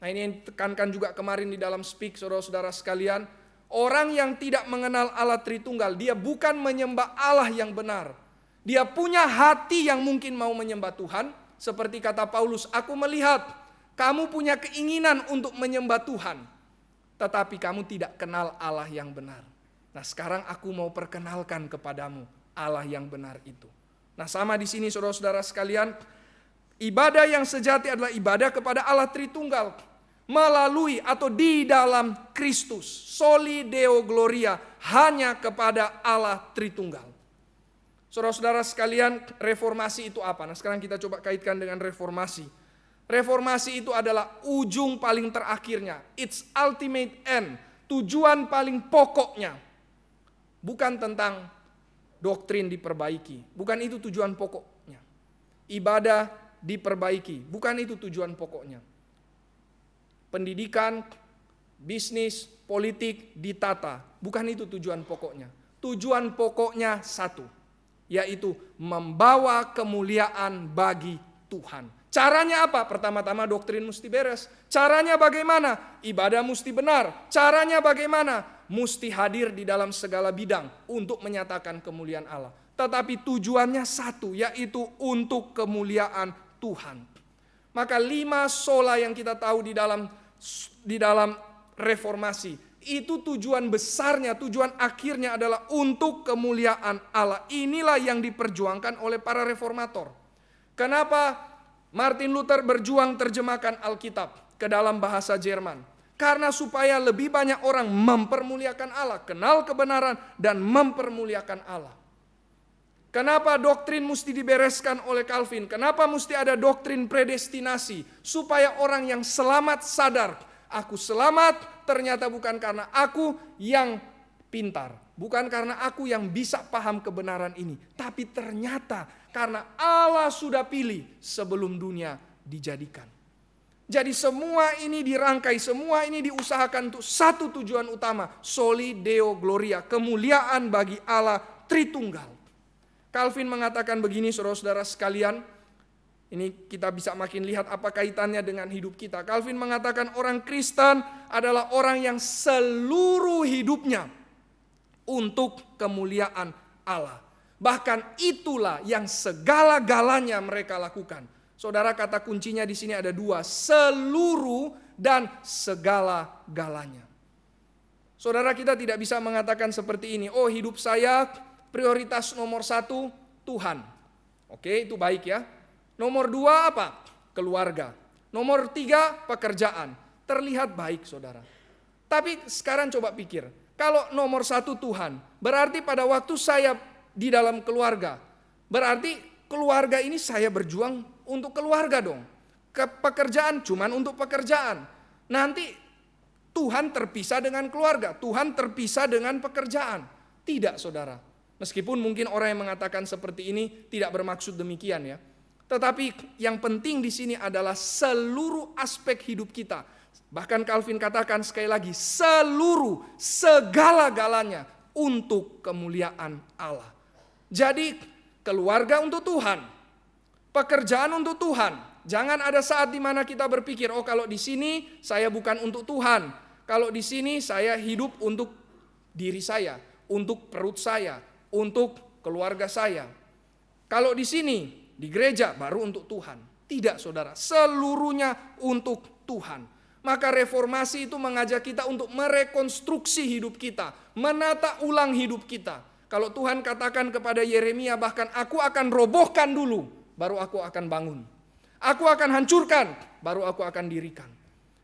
Nah ini yang tekankan juga kemarin di dalam speak saudara-saudara sekalian. Orang yang tidak mengenal Allah Tritunggal, dia bukan menyembah Allah yang benar. Dia punya hati yang mungkin mau menyembah Tuhan. Seperti kata Paulus, aku melihat kamu punya keinginan untuk menyembah Tuhan. Tetapi kamu tidak kenal Allah yang benar. Nah sekarang aku mau perkenalkan kepadamu Allah yang benar itu. Nah sama di sini saudara-saudara sekalian. Ibadah yang sejati adalah ibadah kepada Allah Tritunggal. Melalui atau di dalam Kristus, soli Deo Gloria, hanya kepada Allah Tritunggal. Saudara-saudara sekalian, reformasi itu apa? Nah sekarang kita coba kaitkan dengan reformasi. Reformasi itu adalah ujung paling terakhirnya, its ultimate end, tujuan paling pokoknya. Bukan tentang doktrin diperbaiki, bukan itu tujuan pokoknya. Ibadah diperbaiki, bukan itu tujuan pokoknya. Pendidikan bisnis, politik ditata. Bukan itu tujuan pokoknya. Tujuan pokoknya satu, yaitu membawa kemuliaan bagi Tuhan. Caranya apa? Pertama-tama doktrin mesti beres. Caranya bagaimana? Ibadah mesti benar. Caranya bagaimana? Mesti hadir di dalam segala bidang untuk menyatakan kemuliaan Allah. Tetapi tujuannya satu, yaitu untuk kemuliaan Tuhan. Maka 5 sola yang kita tahu di dalam reformasi, itu tujuan besarnya, tujuan akhirnya adalah untuk kemuliaan Allah. Inilah yang diperjuangkan oleh para reformator. Kenapa Martin Luther berjuang terjemahkan Alkitab ke dalam bahasa Jerman? Karena supaya lebih banyak orang mempermuliakan Allah, kenal kebenaran dan mempermuliakan Allah. Kenapa doktrin mesti dibereskan oleh Calvin? Kenapa mesti ada doktrin predestinasi? Supaya orang yang selamat sadar, aku selamat ternyata bukan karena aku yang pintar, bukan karena aku yang bisa paham kebenaran ini, tapi ternyata karena Allah sudah pilih sebelum dunia dijadikan. Jadi semua ini dirangkai, semua ini diusahakan untuk satu tujuan utama, Soli Deo Gloria, kemuliaan bagi Allah Tritunggal. Calvin mengatakan begini, saudara-saudara sekalian, ini kita bisa makin lihat apa kaitannya dengan hidup kita. Calvin mengatakan orang Kristen adalah orang yang seluruh hidupnya untuk kemuliaan Allah. Bahkan itulah yang segala-galanya mereka lakukan. Saudara, kata kuncinya di sini ada 2, seluruh dan segala-galanya. Saudara, kita tidak bisa mengatakan seperti ini, oh hidup saya prioritas nomor 1 Tuhan. Oke, itu baik ya. Nomor 2 apa? Keluarga. Nomor 3 pekerjaan. Terlihat baik, saudara. Tapi sekarang coba pikir, kalau nomor 1 Tuhan, berarti pada waktu saya di dalam keluarga, berarti keluarga ini saya berjuang untuk keluarga dong. Pekerjaan cuman untuk pekerjaan. Nanti Tuhan terpisah dengan keluarga, Tuhan terpisah dengan pekerjaan. Tidak, saudara. Meskipun mungkin orang yang mengatakan seperti ini tidak bermaksud demikian ya. Tetapi yang penting di sini adalah seluruh aspek hidup kita. Bahkan Calvin katakan sekali lagi, seluruh, segala-galanya untuk kemuliaan Allah. Jadi keluarga untuk Tuhan, pekerjaan untuk Tuhan. Jangan ada saat di mana kita berpikir, oh kalau di sini saya bukan untuk Tuhan. Kalau di sini saya hidup untuk diri saya, untuk perut saya, untuk keluarga saya. Kalau di sini, di gereja baru untuk Tuhan. Tidak, saudara, seluruhnya untuk Tuhan. Maka reformasi itu mengajak kita untuk merekonstruksi hidup kita, menata ulang hidup kita. Kalau Tuhan katakan kepada Yeremia, bahkan aku akan robohkan dulu, baru aku akan bangun. Aku akan hancurkan, baru aku akan dirikan.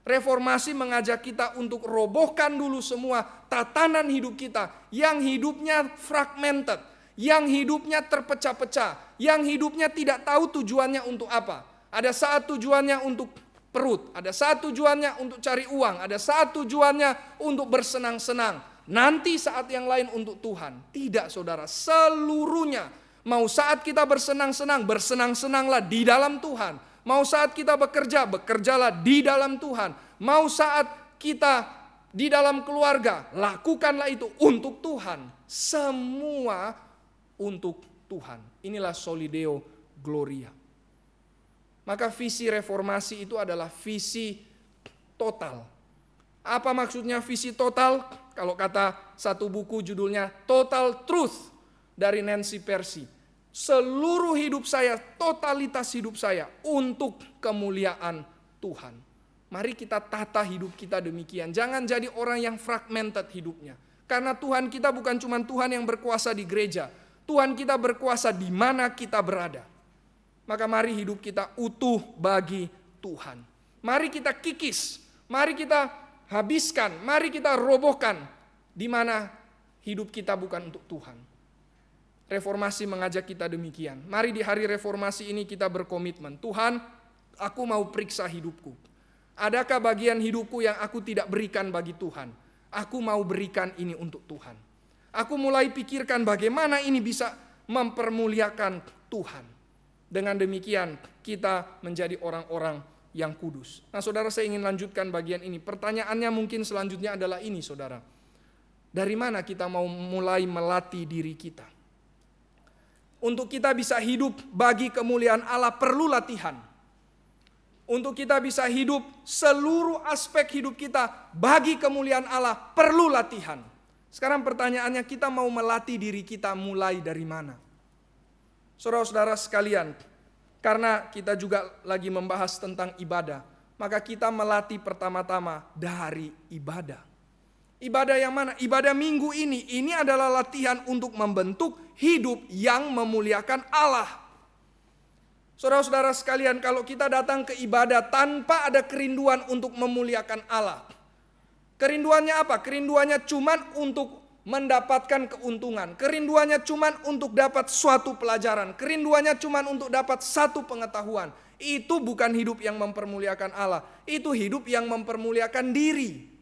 Reformasi mengajak kita untuk robohkan dulu semua tatanan hidup kita yang hidupnya fragmented, yang hidupnya terpecah-pecah, yang hidupnya tidak tahu tujuannya untuk apa. Ada saat tujuannya untuk perut, ada saat tujuannya untuk cari uang, ada saat tujuannya untuk bersenang-senang. Nanti saat yang lain untuk Tuhan. Tidak, saudara, seluruhnya. Mau saat kita bersenang-senang, bersenang-senanglah di dalam Tuhan. Mau saat kita bekerja, bekerjalah di dalam Tuhan. Mau saat kita di dalam keluarga, lakukanlah itu untuk Tuhan. Semua untuk Tuhan. Inilah Soli Deo Gloria. Maka visi reformasi itu adalah visi total. Apa maksudnya visi total? Kalau kata satu buku judulnya Total Truth dari Nancy Pearcey. Seluruh hidup saya, totalitas hidup saya untuk kemuliaan Tuhan. Mari kita tata hidup kita demikian. Jangan jadi orang yang fragmented hidupnya. Karena Tuhan kita bukan cuma Tuhan yang berkuasa di gereja. Tuhan kita berkuasa di mana kita berada. Maka mari hidup kita utuh bagi Tuhan. Mari kita kikis. Mari kita habiskan. Mari kita robohkan. Di mana hidup kita bukan untuk Tuhan. Reformasi mengajak kita demikian. Mari di hari reformasi ini kita berkomitmen. Tuhan, aku mau periksa hidupku. Adakah bagian hidupku yang aku tidak berikan bagi Tuhan? Aku mau berikan ini untuk Tuhan. Aku mulai pikirkan bagaimana ini bisa mempermuliakan Tuhan. Dengan demikian kita menjadi orang-orang yang kudus. Nah saudara, saya ingin lanjutkan bagian ini. Pertanyaannya mungkin selanjutnya adalah ini saudara. Dari mana kita mau mulai melatih diri kita? Untuk kita bisa hidup bagi kemuliaan Allah perlu latihan. Untuk kita bisa hidup seluruh aspek hidup kita bagi kemuliaan Allah perlu latihan. Sekarang pertanyaannya, kita mau melatih diri kita mulai dari mana? Saudara-saudara sekalian, karena kita juga lagi membahas tentang ibadah, maka kita melatih pertama-tama dari ibadah. Ibadah yang mana? Ibadah minggu ini adalah latihan untuk membentuk hidup yang memuliakan Allah. Saudara-saudara sekalian, kalau kita datang ke ibadah tanpa ada kerinduan untuk memuliakan Allah, kerinduannya apa? Kerinduannya cuman untuk mendapatkan keuntungan. Kerinduannya cuman untuk dapat suatu pelajaran. Kerinduannya cuman untuk dapat satu pengetahuan. Itu bukan hidup yang mempermuliakan Allah. Itu hidup yang mempermuliakan diri.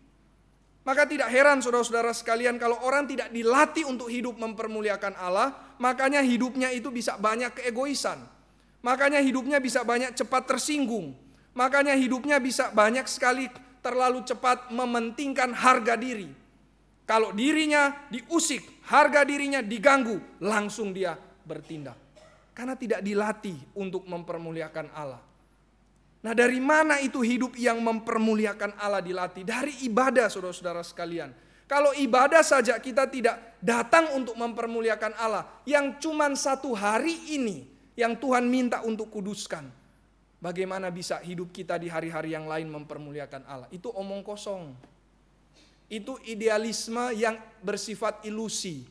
Maka tidak heran saudara-saudara sekalian kalau orang tidak dilatih untuk hidup mempermuliakan Allah, makanya hidupnya itu bisa banyak keegoisan. Makanya hidupnya bisa banyak cepat tersinggung. Makanya hidupnya bisa banyak sekali terlalu cepat mementingkan harga diri. Kalau dirinya diusik, harga dirinya diganggu, langsung dia bertindak. Karena tidak dilatih untuk mempermuliakan Allah. Nah, dari mana itu hidup yang mempermuliakan Allah dilatih? Dari ibadah, saudara-saudara sekalian. Kalau ibadah saja kita tidak datang untuk mempermuliakan Allah, yang cuman satu hari ini yang Tuhan minta untuk kuduskan, bagaimana bisa hidup kita di hari-hari yang lain mempermuliakan Allah? Itu omong kosong. Itu idealisme yang bersifat ilusi.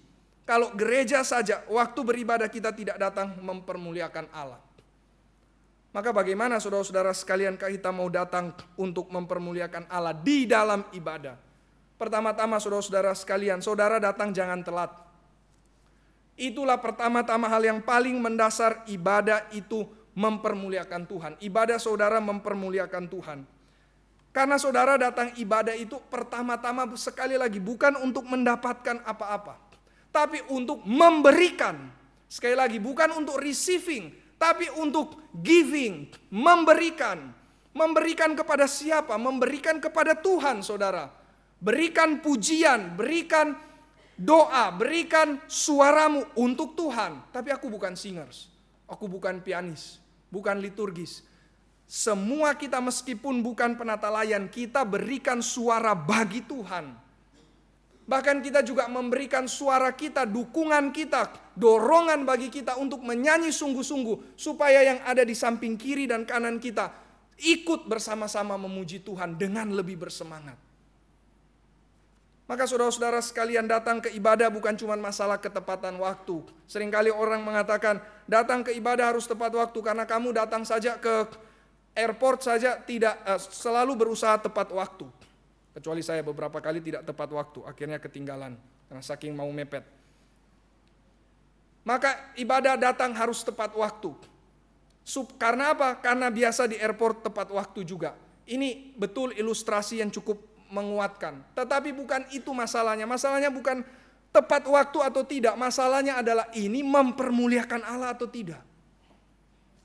Kalau gereja saja, waktu beribadah kita tidak datang mempermuliakan Allah. Maka bagaimana saudara-saudara sekalian kita mau datang untuk mempermuliakan Allah di dalam ibadah? Pertama-tama saudara-saudara sekalian, saudara datang jangan telat. Itulah pertama-tama hal yang paling mendasar, ibadah itu mempermuliakan Tuhan. Ibadah saudara mempermuliakan Tuhan. Karena saudara datang ibadah itu pertama-tama sekali lagi bukan untuk mendapatkan apa-apa, tapi untuk memberikan. Sekali lagi bukan untuk receiving, tapi untuk giving, memberikan. Memberikan kepada siapa? Memberikan kepada Tuhan, saudara. Berikan pujian, berikan doa, berikan suaramu untuk Tuhan. Tapi aku bukan singers, aku bukan pianis, bukan liturgis. Semua kita meskipun bukan penata layan, kita berikan suara bagi Tuhan. Bahkan kita juga memberikan suara kita, dukungan kita, dorongan bagi kita untuk menyanyi sungguh-sungguh. Supaya yang ada di samping kiri dan kanan kita ikut bersama-sama memuji Tuhan dengan lebih bersemangat. Maka saudara-saudara sekalian, datang ke ibadah bukan cuma masalah ketepatan waktu. Seringkali orang mengatakan datang ke ibadah harus tepat waktu karena kamu datang saja ke airport saja tidak selalu berusaha tepat waktu. Kecuali saya beberapa kali tidak tepat waktu, akhirnya ketinggalan karena saking mau mepet. Maka ibadah datang harus tepat waktu. Karena apa? Karena biasa di airport tepat waktu juga. Ini betul ilustrasi yang cukup menguatkan. Tetapi bukan itu masalahnya. Masalahnya bukan tepat waktu atau tidak. Masalahnya adalah ini mempermuliakan Allah atau tidak.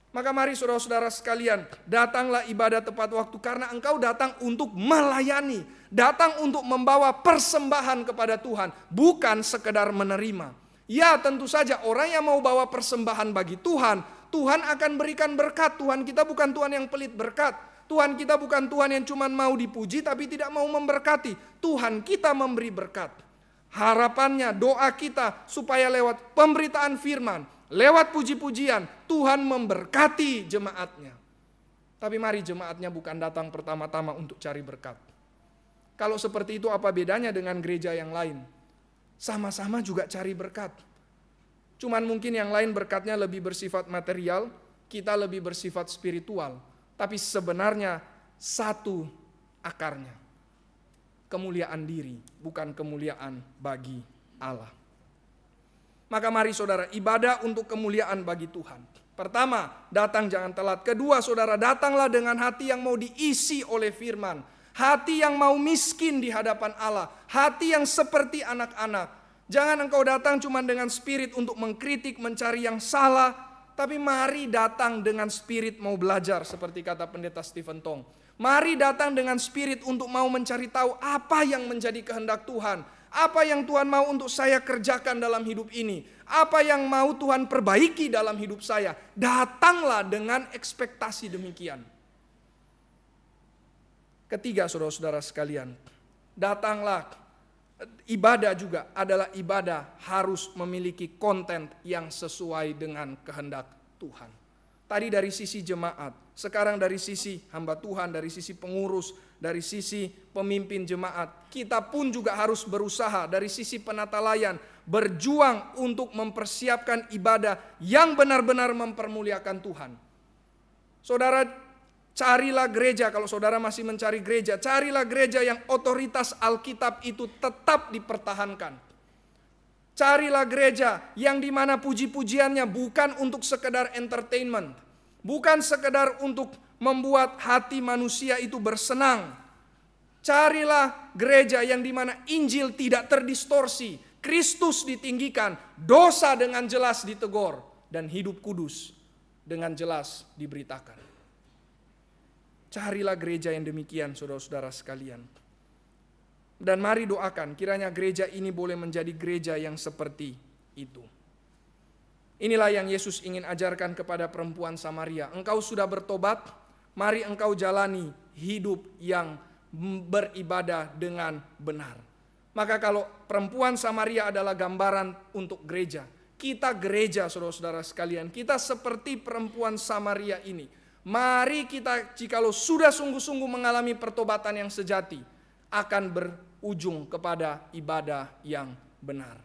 Maka mari saudara-saudara sekalian, datanglah ibadah tepat waktu karena engkau datang untuk melayani, datang untuk membawa persembahan kepada Tuhan, bukan sekedar menerima. Ya, tentu saja orang yang mau bawa persembahan bagi Tuhan, Tuhan akan berikan berkat. Tuhan kita bukan Tuhan yang pelit berkat. Tuhan kita bukan Tuhan yang cuma mau dipuji tapi tidak mau memberkati. Tuhan kita memberi berkat. Harapannya, doa kita supaya lewat pemberitaan firman, lewat puji-pujian, Tuhan memberkati jemaatnya. Tapi mari jemaatnya bukan datang pertama-tama untuk cari berkat. Kalau seperti itu apa bedanya dengan gereja yang lain? Sama-sama juga cari berkat. Cuman mungkin yang lain berkatnya lebih bersifat material, kita lebih bersifat spiritual. Tapi sebenarnya satu akarnya. Kemuliaan diri, bukan kemuliaan bagi Allah. Maka mari saudara, ibadah untuk kemuliaan bagi Tuhan. Pertama, datang jangan telat. Kedua, saudara, datanglah dengan hati yang mau diisi oleh firman. Hati yang mau miskin di hadapan Allah. Hati yang seperti anak-anak. Jangan engkau datang cuma dengan spirit untuk mengkritik, mencari yang salah. tapi mari datang dengan spirit mau belajar seperti kata pendeta Stephen Tong. Mari datang dengan spirit untuk mau mencari tahu apa yang menjadi kehendak Tuhan. Apa yang Tuhan mau untuk saya kerjakan dalam hidup ini. Apa yang mau Tuhan perbaiki dalam hidup saya. Datanglah dengan ekspektasi demikian. Ketiga, saudara-saudara sekalian, datanglah. Ibadah juga adalah ibadah harus memiliki konten yang sesuai dengan kehendak Tuhan. Tadi dari sisi jemaat, sekarang dari sisi hamba Tuhan, dari sisi pengurus, dari sisi pemimpin jemaat. Kita pun juga harus berusaha dari sisi penata layan, berjuang untuk mempersiapkan ibadah yang benar-benar mempermuliakan Tuhan. Saudara, carilah gereja, kalau saudara masih mencari gereja, carilah gereja yang otoritas Alkitab itu tetap dipertahankan. Carilah gereja yang dimana puji-pujiannya bukan untuk sekedar entertainment, bukan sekedar untuk membuat hati manusia itu bersenang. Carilah gereja yang dimana Injil tidak terdistorsi, Kristus ditinggikan, dosa dengan jelas ditegur, dan hidup kudus dengan jelas diberitakan. Carilah gereja yang demikian, saudara-saudara sekalian. Dan mari doakan, kiranya gereja ini boleh menjadi gereja yang seperti itu. Inilah yang Yesus ingin ajarkan kepada perempuan Samaria. Engkau sudah bertobat, mari engkau jalani hidup yang beribadah dengan benar. Maka kalau perempuan Samaria adalah gambaran untuk gereja, kita gereja, saudara-saudara sekalian, kita seperti perempuan Samaria ini. Mari kita, jikalau sudah sungguh-sungguh mengalami pertobatan yang sejati, akan berujung kepada ibadah yang benar.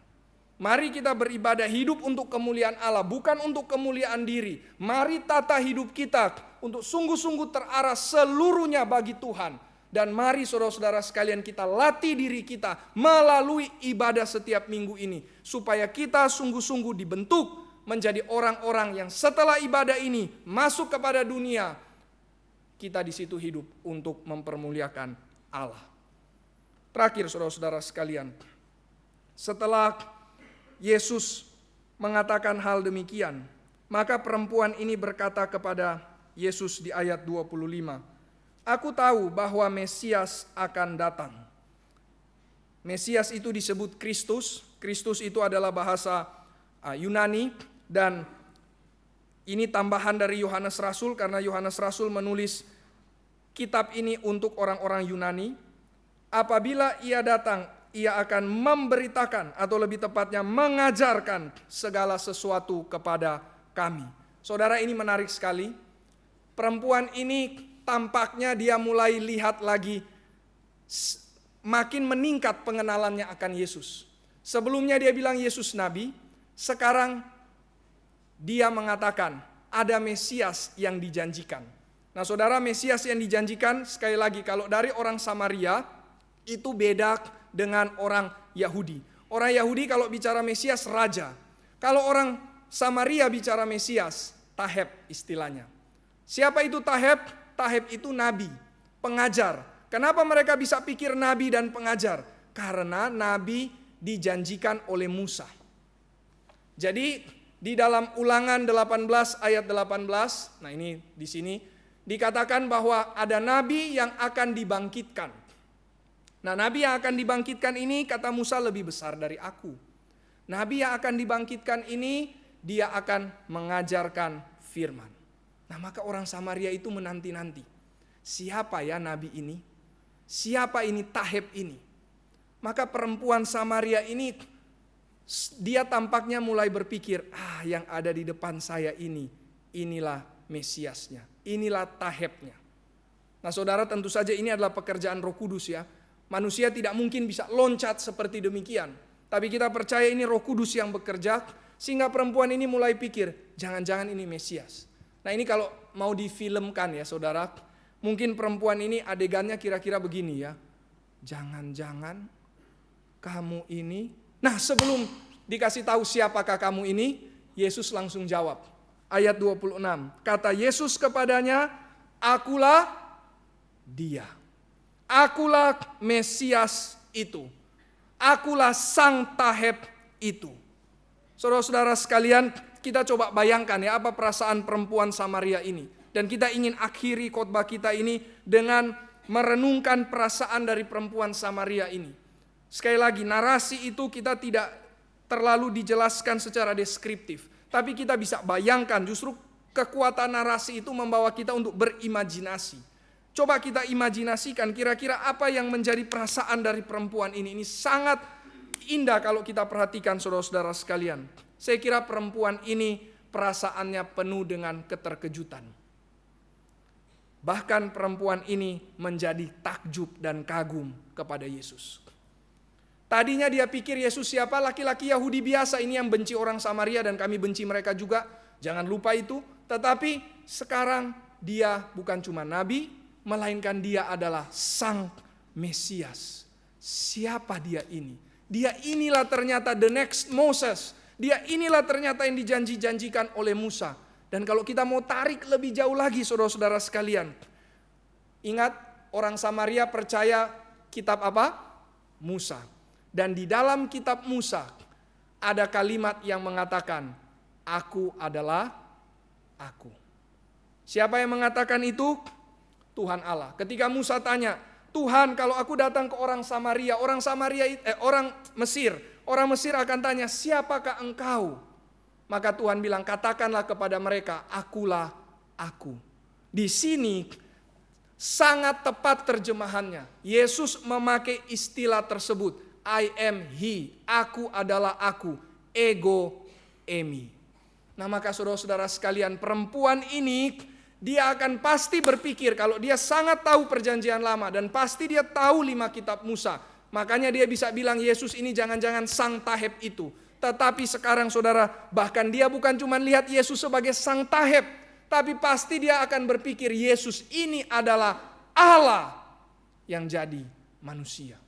Mari kita beribadah hidup untuk kemuliaan Allah, bukan untuk kemuliaan diri. Mari tata hidup kita untuk sungguh-sungguh terarah seluruhnya bagi Tuhan. Dan mari saudara-saudara sekalian kita latih diri kita melalui ibadah setiap minggu ini. Supaya kita sungguh-sungguh dibentuk menjadi orang-orang yang setelah ibadah ini masuk kepada dunia, kita di situ hidup untuk mempermuliakan Allah. Terakhir, saudara-saudara sekalian, setelah Yesus mengatakan hal demikian, maka perempuan ini berkata kepada Yesus di ayat 25, "Aku tahu bahwa Mesias akan datang." Mesias itu disebut Kristus. Kristus itu adalah bahasa Yunani. Dan ini tambahan dari Yohanes Rasul, karena Yohanes Rasul menulis kitab ini untuk orang-orang Yunani. Apabila ia datang, ia akan memberitakan, atau lebih tepatnya mengajarkan segala sesuatu kepada kami. Saudara, ini menarik sekali. Perempuan ini tampaknya dia mulai lihat lagi, makin meningkat pengenalannya akan Yesus. Sebelumnya dia bilang Yesus Nabi, sekarang dia mengatakan ada Mesias yang dijanjikan. Nah saudara, Mesias yang dijanjikan, sekali lagi, kalau dari orang Samaria itu beda dengan orang Yahudi. Orang Yahudi kalau bicara Mesias raja. Kalau orang Samaria bicara Mesias, taheb istilahnya. Siapa itu taheb? Taheb itu nabi, pengajar. Kenapa mereka bisa pikir nabi dan pengajar? Karena nabi dijanjikan oleh Musa. Jadi di dalam Ulangan 18 ayat 18, nah ini di sini dikatakan bahwa ada nabi yang akan dibangkitkan. Nah, nabi yang akan dibangkitkan ini, kata Musa, lebih besar dari aku. Nabi yang akan dibangkitkan ini, dia akan mengajarkan firman. Nah, maka orang Samaria itu menanti-nanti. Siapa ya nabi ini? Siapa ini taheb ini? Maka perempuan Samaria ini, dia tampaknya mulai berpikir, yang ada di depan saya ini, inilah Mesiasnya, inilah tahebnya. Nah saudara, tentu saja ini adalah pekerjaan Roh Kudus ya. Manusia tidak mungkin bisa loncat seperti demikian. Tapi kita percaya ini Roh Kudus yang bekerja, sehingga perempuan ini mulai pikir, jangan-jangan ini Mesias. Nah ini kalau mau difilmkan ya saudara, mungkin perempuan ini adegannya kira-kira begini ya. Jangan-jangan kamu ini. Nah sebelum dikasih tahu siapakah kamu ini, Yesus langsung jawab. Ayat 26, kata Yesus kepadanya, akulah dia. Akulah Mesias itu. Akulah sang taheb itu. Saudara-saudara sekalian, kita coba bayangkan ya apa perasaan perempuan Samaria ini. Dan kita ingin akhiri khotbah kita ini dengan merenungkan perasaan dari perempuan Samaria ini. Sekali lagi, narasi itu kita tidak terlalu dijelaskan secara deskriptif. Tapi kita bisa bayangkan justru kekuatan narasi itu membawa kita untuk berimajinasi. Coba kita imajinasikan kira-kira apa yang menjadi perasaan dari perempuan ini. Ini sangat indah kalau kita perhatikan saudara-saudara sekalian. Saya kira perempuan ini perasaannya penuh dengan keterkejutan. Bahkan perempuan ini menjadi takjub dan kagum kepada Yesus. Tadinya dia pikir Yesus siapa? Laki-laki Yahudi biasa ini yang benci orang Samaria dan kami benci mereka juga. Jangan lupa itu. Tetapi sekarang dia bukan cuma nabi, melainkan dia adalah Sang Mesias. Siapa dia ini? Dia inilah ternyata the next Moses. Dia inilah ternyata yang dijanji-janjikan oleh Musa. Dan kalau kita mau tarik lebih jauh lagi saudara-saudara sekalian. Ingat orang Samaria percaya kitab apa? Musa. Dan di dalam kitab Musa ada kalimat yang mengatakan, aku adalah aku. Siapa yang mengatakan itu? Tuhan Allah. Ketika Musa tanya, Tuhan kalau aku datang ke orang Samaria, orang Mesir akan tanya, siapakah engkau? Maka Tuhan bilang, katakanlah kepada mereka, akulah aku. Di sini sangat tepat terjemahannya. Yesus memakai istilah tersebut. I am he, aku adalah aku, ego emi. Nah maka saudara-saudara sekalian, perempuan ini dia akan pasti berpikir kalau dia sangat tahu perjanjian lama dan pasti dia tahu 5 kitab Musa. Makanya dia bisa bilang Yesus ini jangan-jangan sang taheb itu. Tetapi sekarang saudara, bahkan dia bukan cuma lihat Yesus sebagai sang taheb, tapi pasti dia akan berpikir Yesus ini adalah Allah yang jadi manusia.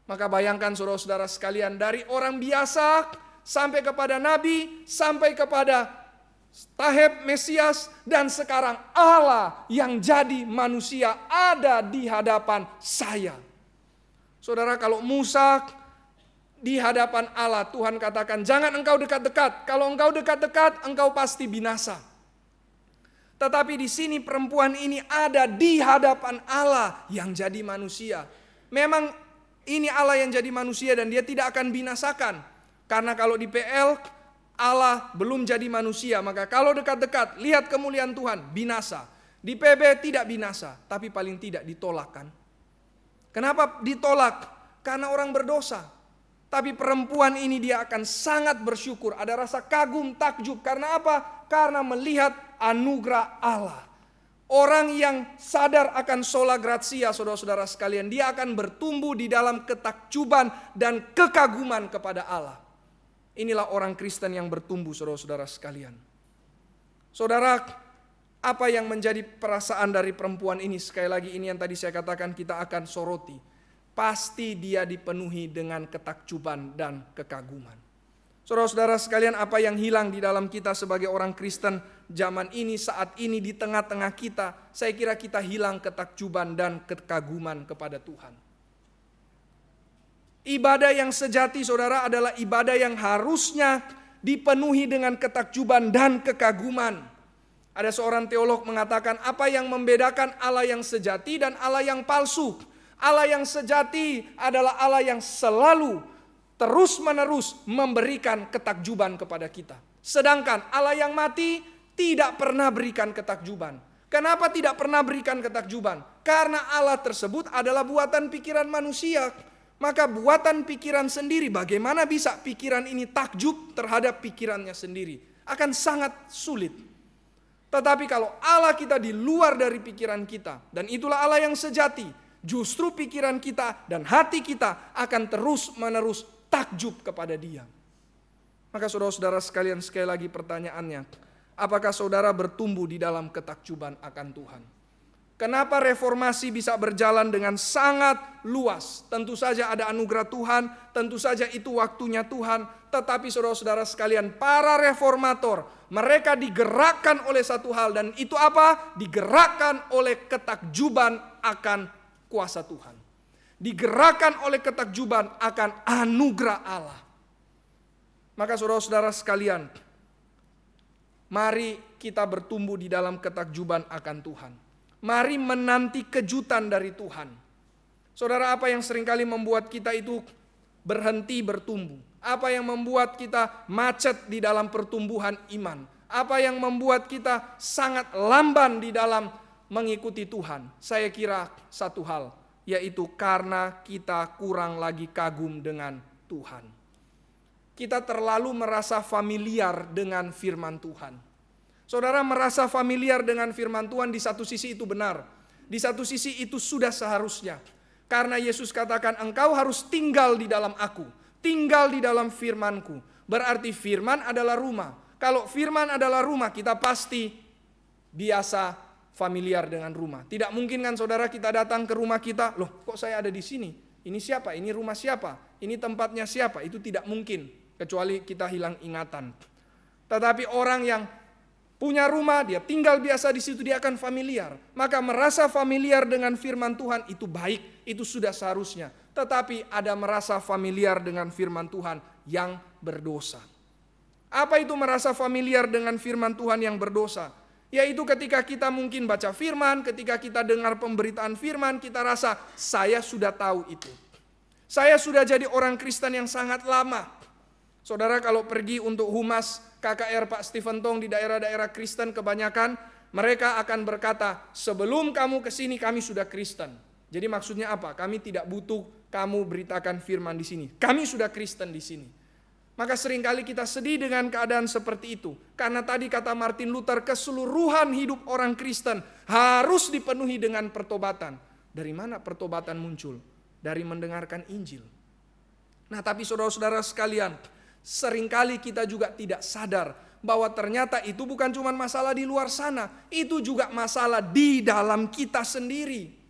Maka bayangkan saudara-saudara sekalian, dari orang biasa sampai kepada nabi, sampai kepada taheb Mesias, dan sekarang Allah yang jadi manusia ada di hadapan saya. Saudara, kalau Musa di hadapan Allah, Tuhan katakan, jangan engkau dekat-dekat. Kalau engkau dekat-dekat, engkau pasti binasa. Tetapi di sini perempuan ini ada di hadapan Allah yang jadi manusia. Memang ini Allah yang jadi manusia dan dia tidak akan binasakan. Karena kalau di PL, Allah belum jadi manusia. Maka kalau dekat-dekat, lihat kemuliaan Tuhan, binasa. Di PB tidak binasa, tapi paling tidak ditolak kan. Kenapa ditolak? Karena orang berdosa. Tapi perempuan ini dia akan sangat bersyukur. Ada rasa kagum, takjub. Karena apa? Karena melihat anugerah Allah. Orang yang sadar akan sola gratia, saudara-saudara sekalian, dia akan bertumbuh di dalam ketakjuban dan kekaguman kepada Allah. Inilah orang Kristen yang bertumbuh, saudara-saudara sekalian. Saudara, apa yang menjadi perasaan dari perempuan ini? Sekali lagi ini yang tadi saya katakan kita akan soroti. Pasti dia dipenuhi dengan ketakjuban dan kekaguman. Saudara-saudara sekalian, apa yang hilang di dalam kita sebagai orang Kristen zaman ini, saat ini di tengah-tengah kita, saya kira kita hilang ketakjuban dan kekaguman kepada Tuhan. Ibadah yang sejati, saudara, adalah ibadah yang harusnya dipenuhi dengan ketakjuban dan kekaguman. Ada seorang teolog mengatakan, apa yang membedakan Allah yang sejati dan Allah yang palsu? Allah yang sejati adalah Allah yang selalu terus-menerus memberikan ketakjuban kepada kita. Sedangkan Allah yang mati tidak pernah berikan ketakjuban. Kenapa tidak pernah berikan ketakjuban? Karena Allah tersebut adalah buatan pikiran manusia. Maka buatan pikiran sendiri, bagaimana bisa pikiran ini takjub terhadap pikirannya sendiri? Akan sangat sulit. Tetapi kalau Allah kita di luar dari pikiran kita, dan itulah Allah yang sejati, justru pikiran kita dan hati kita akan terus-menerus takjub kepada Dia. Maka saudara-saudara sekalian, sekali lagi pertanyaannya, apakah saudara bertumbuh di dalam ketakjuban akan Tuhan? Kenapa reformasi bisa berjalan dengan sangat luas? Tentu saja ada anugerah Tuhan, tentu saja itu waktunya Tuhan. Tetapi saudara-saudara sekalian, para reformator, mereka digerakkan oleh satu hal. Dan itu apa? Digerakkan oleh ketakjuban akan kuasa Tuhan. Digerakkan oleh ketakjuban akan anugerah Allah. Maka saudara-saudara sekalian, Mari kita bertumbuh di dalam ketakjuban akan Tuhan. Mari menanti kejutan dari Tuhan. Saudara, apa yang seringkali membuat kita itu berhenti bertumbuh? Apa yang membuat kita macet di dalam pertumbuhan iman? Apa yang membuat kita sangat lamban di dalam mengikuti Tuhan? Saya kira satu hal, yaitu karena kita kurang lagi kagum dengan Tuhan. Kita terlalu merasa familiar dengan firman Tuhan. Saudara, merasa familiar dengan firman Tuhan di satu sisi itu benar. Di satu sisi itu sudah seharusnya. Karena Yesus katakan, engkau harus tinggal di dalam aku. Tinggal di dalam firman-Ku. Berarti firman adalah rumah. Kalau firman adalah rumah, kita pasti biasa familiar dengan rumah. Tidak mungkin kan saudara kita datang ke rumah kita, loh kok saya ada di sini? Ini siapa? Ini rumah siapa? Ini tempatnya siapa? Itu tidak mungkin. Kecuali kita hilang ingatan. Tetapi orang yang punya rumah, dia tinggal biasa di situ, dia akan familiar. Maka merasa familiar dengan firman Tuhan itu baik, itu sudah seharusnya. Tetapi ada merasa familiar dengan firman Tuhan yang berdosa. Apa itu merasa familiar dengan firman Tuhan yang berdosa? Yaitu ketika kita mungkin baca firman, ketika kita dengar pemberitaan firman, kita rasa saya sudah tahu itu. Saya sudah jadi orang Kristen yang sangat lama. Saudara, kalau pergi untuk humas KKR Pak Stephen Tong di daerah-daerah Kristen kebanyakan, mereka akan berkata, sebelum kamu ke sini kami sudah Kristen. Jadi maksudnya apa? Kami tidak butuh kamu beritakan firman di sini. Kami sudah Kristen di sini. Maka seringkali kita sedih dengan keadaan seperti itu. Karena tadi kata Martin Luther, keseluruhan hidup orang Kristen harus dipenuhi dengan pertobatan. Dari mana pertobatan muncul? Dari mendengarkan Injil. Nah, tapi saudara-saudara sekalian, seringkali kita juga tidak sadar bahwa ternyata itu bukan cuma masalah di luar sana, itu juga masalah di dalam kita sendiri.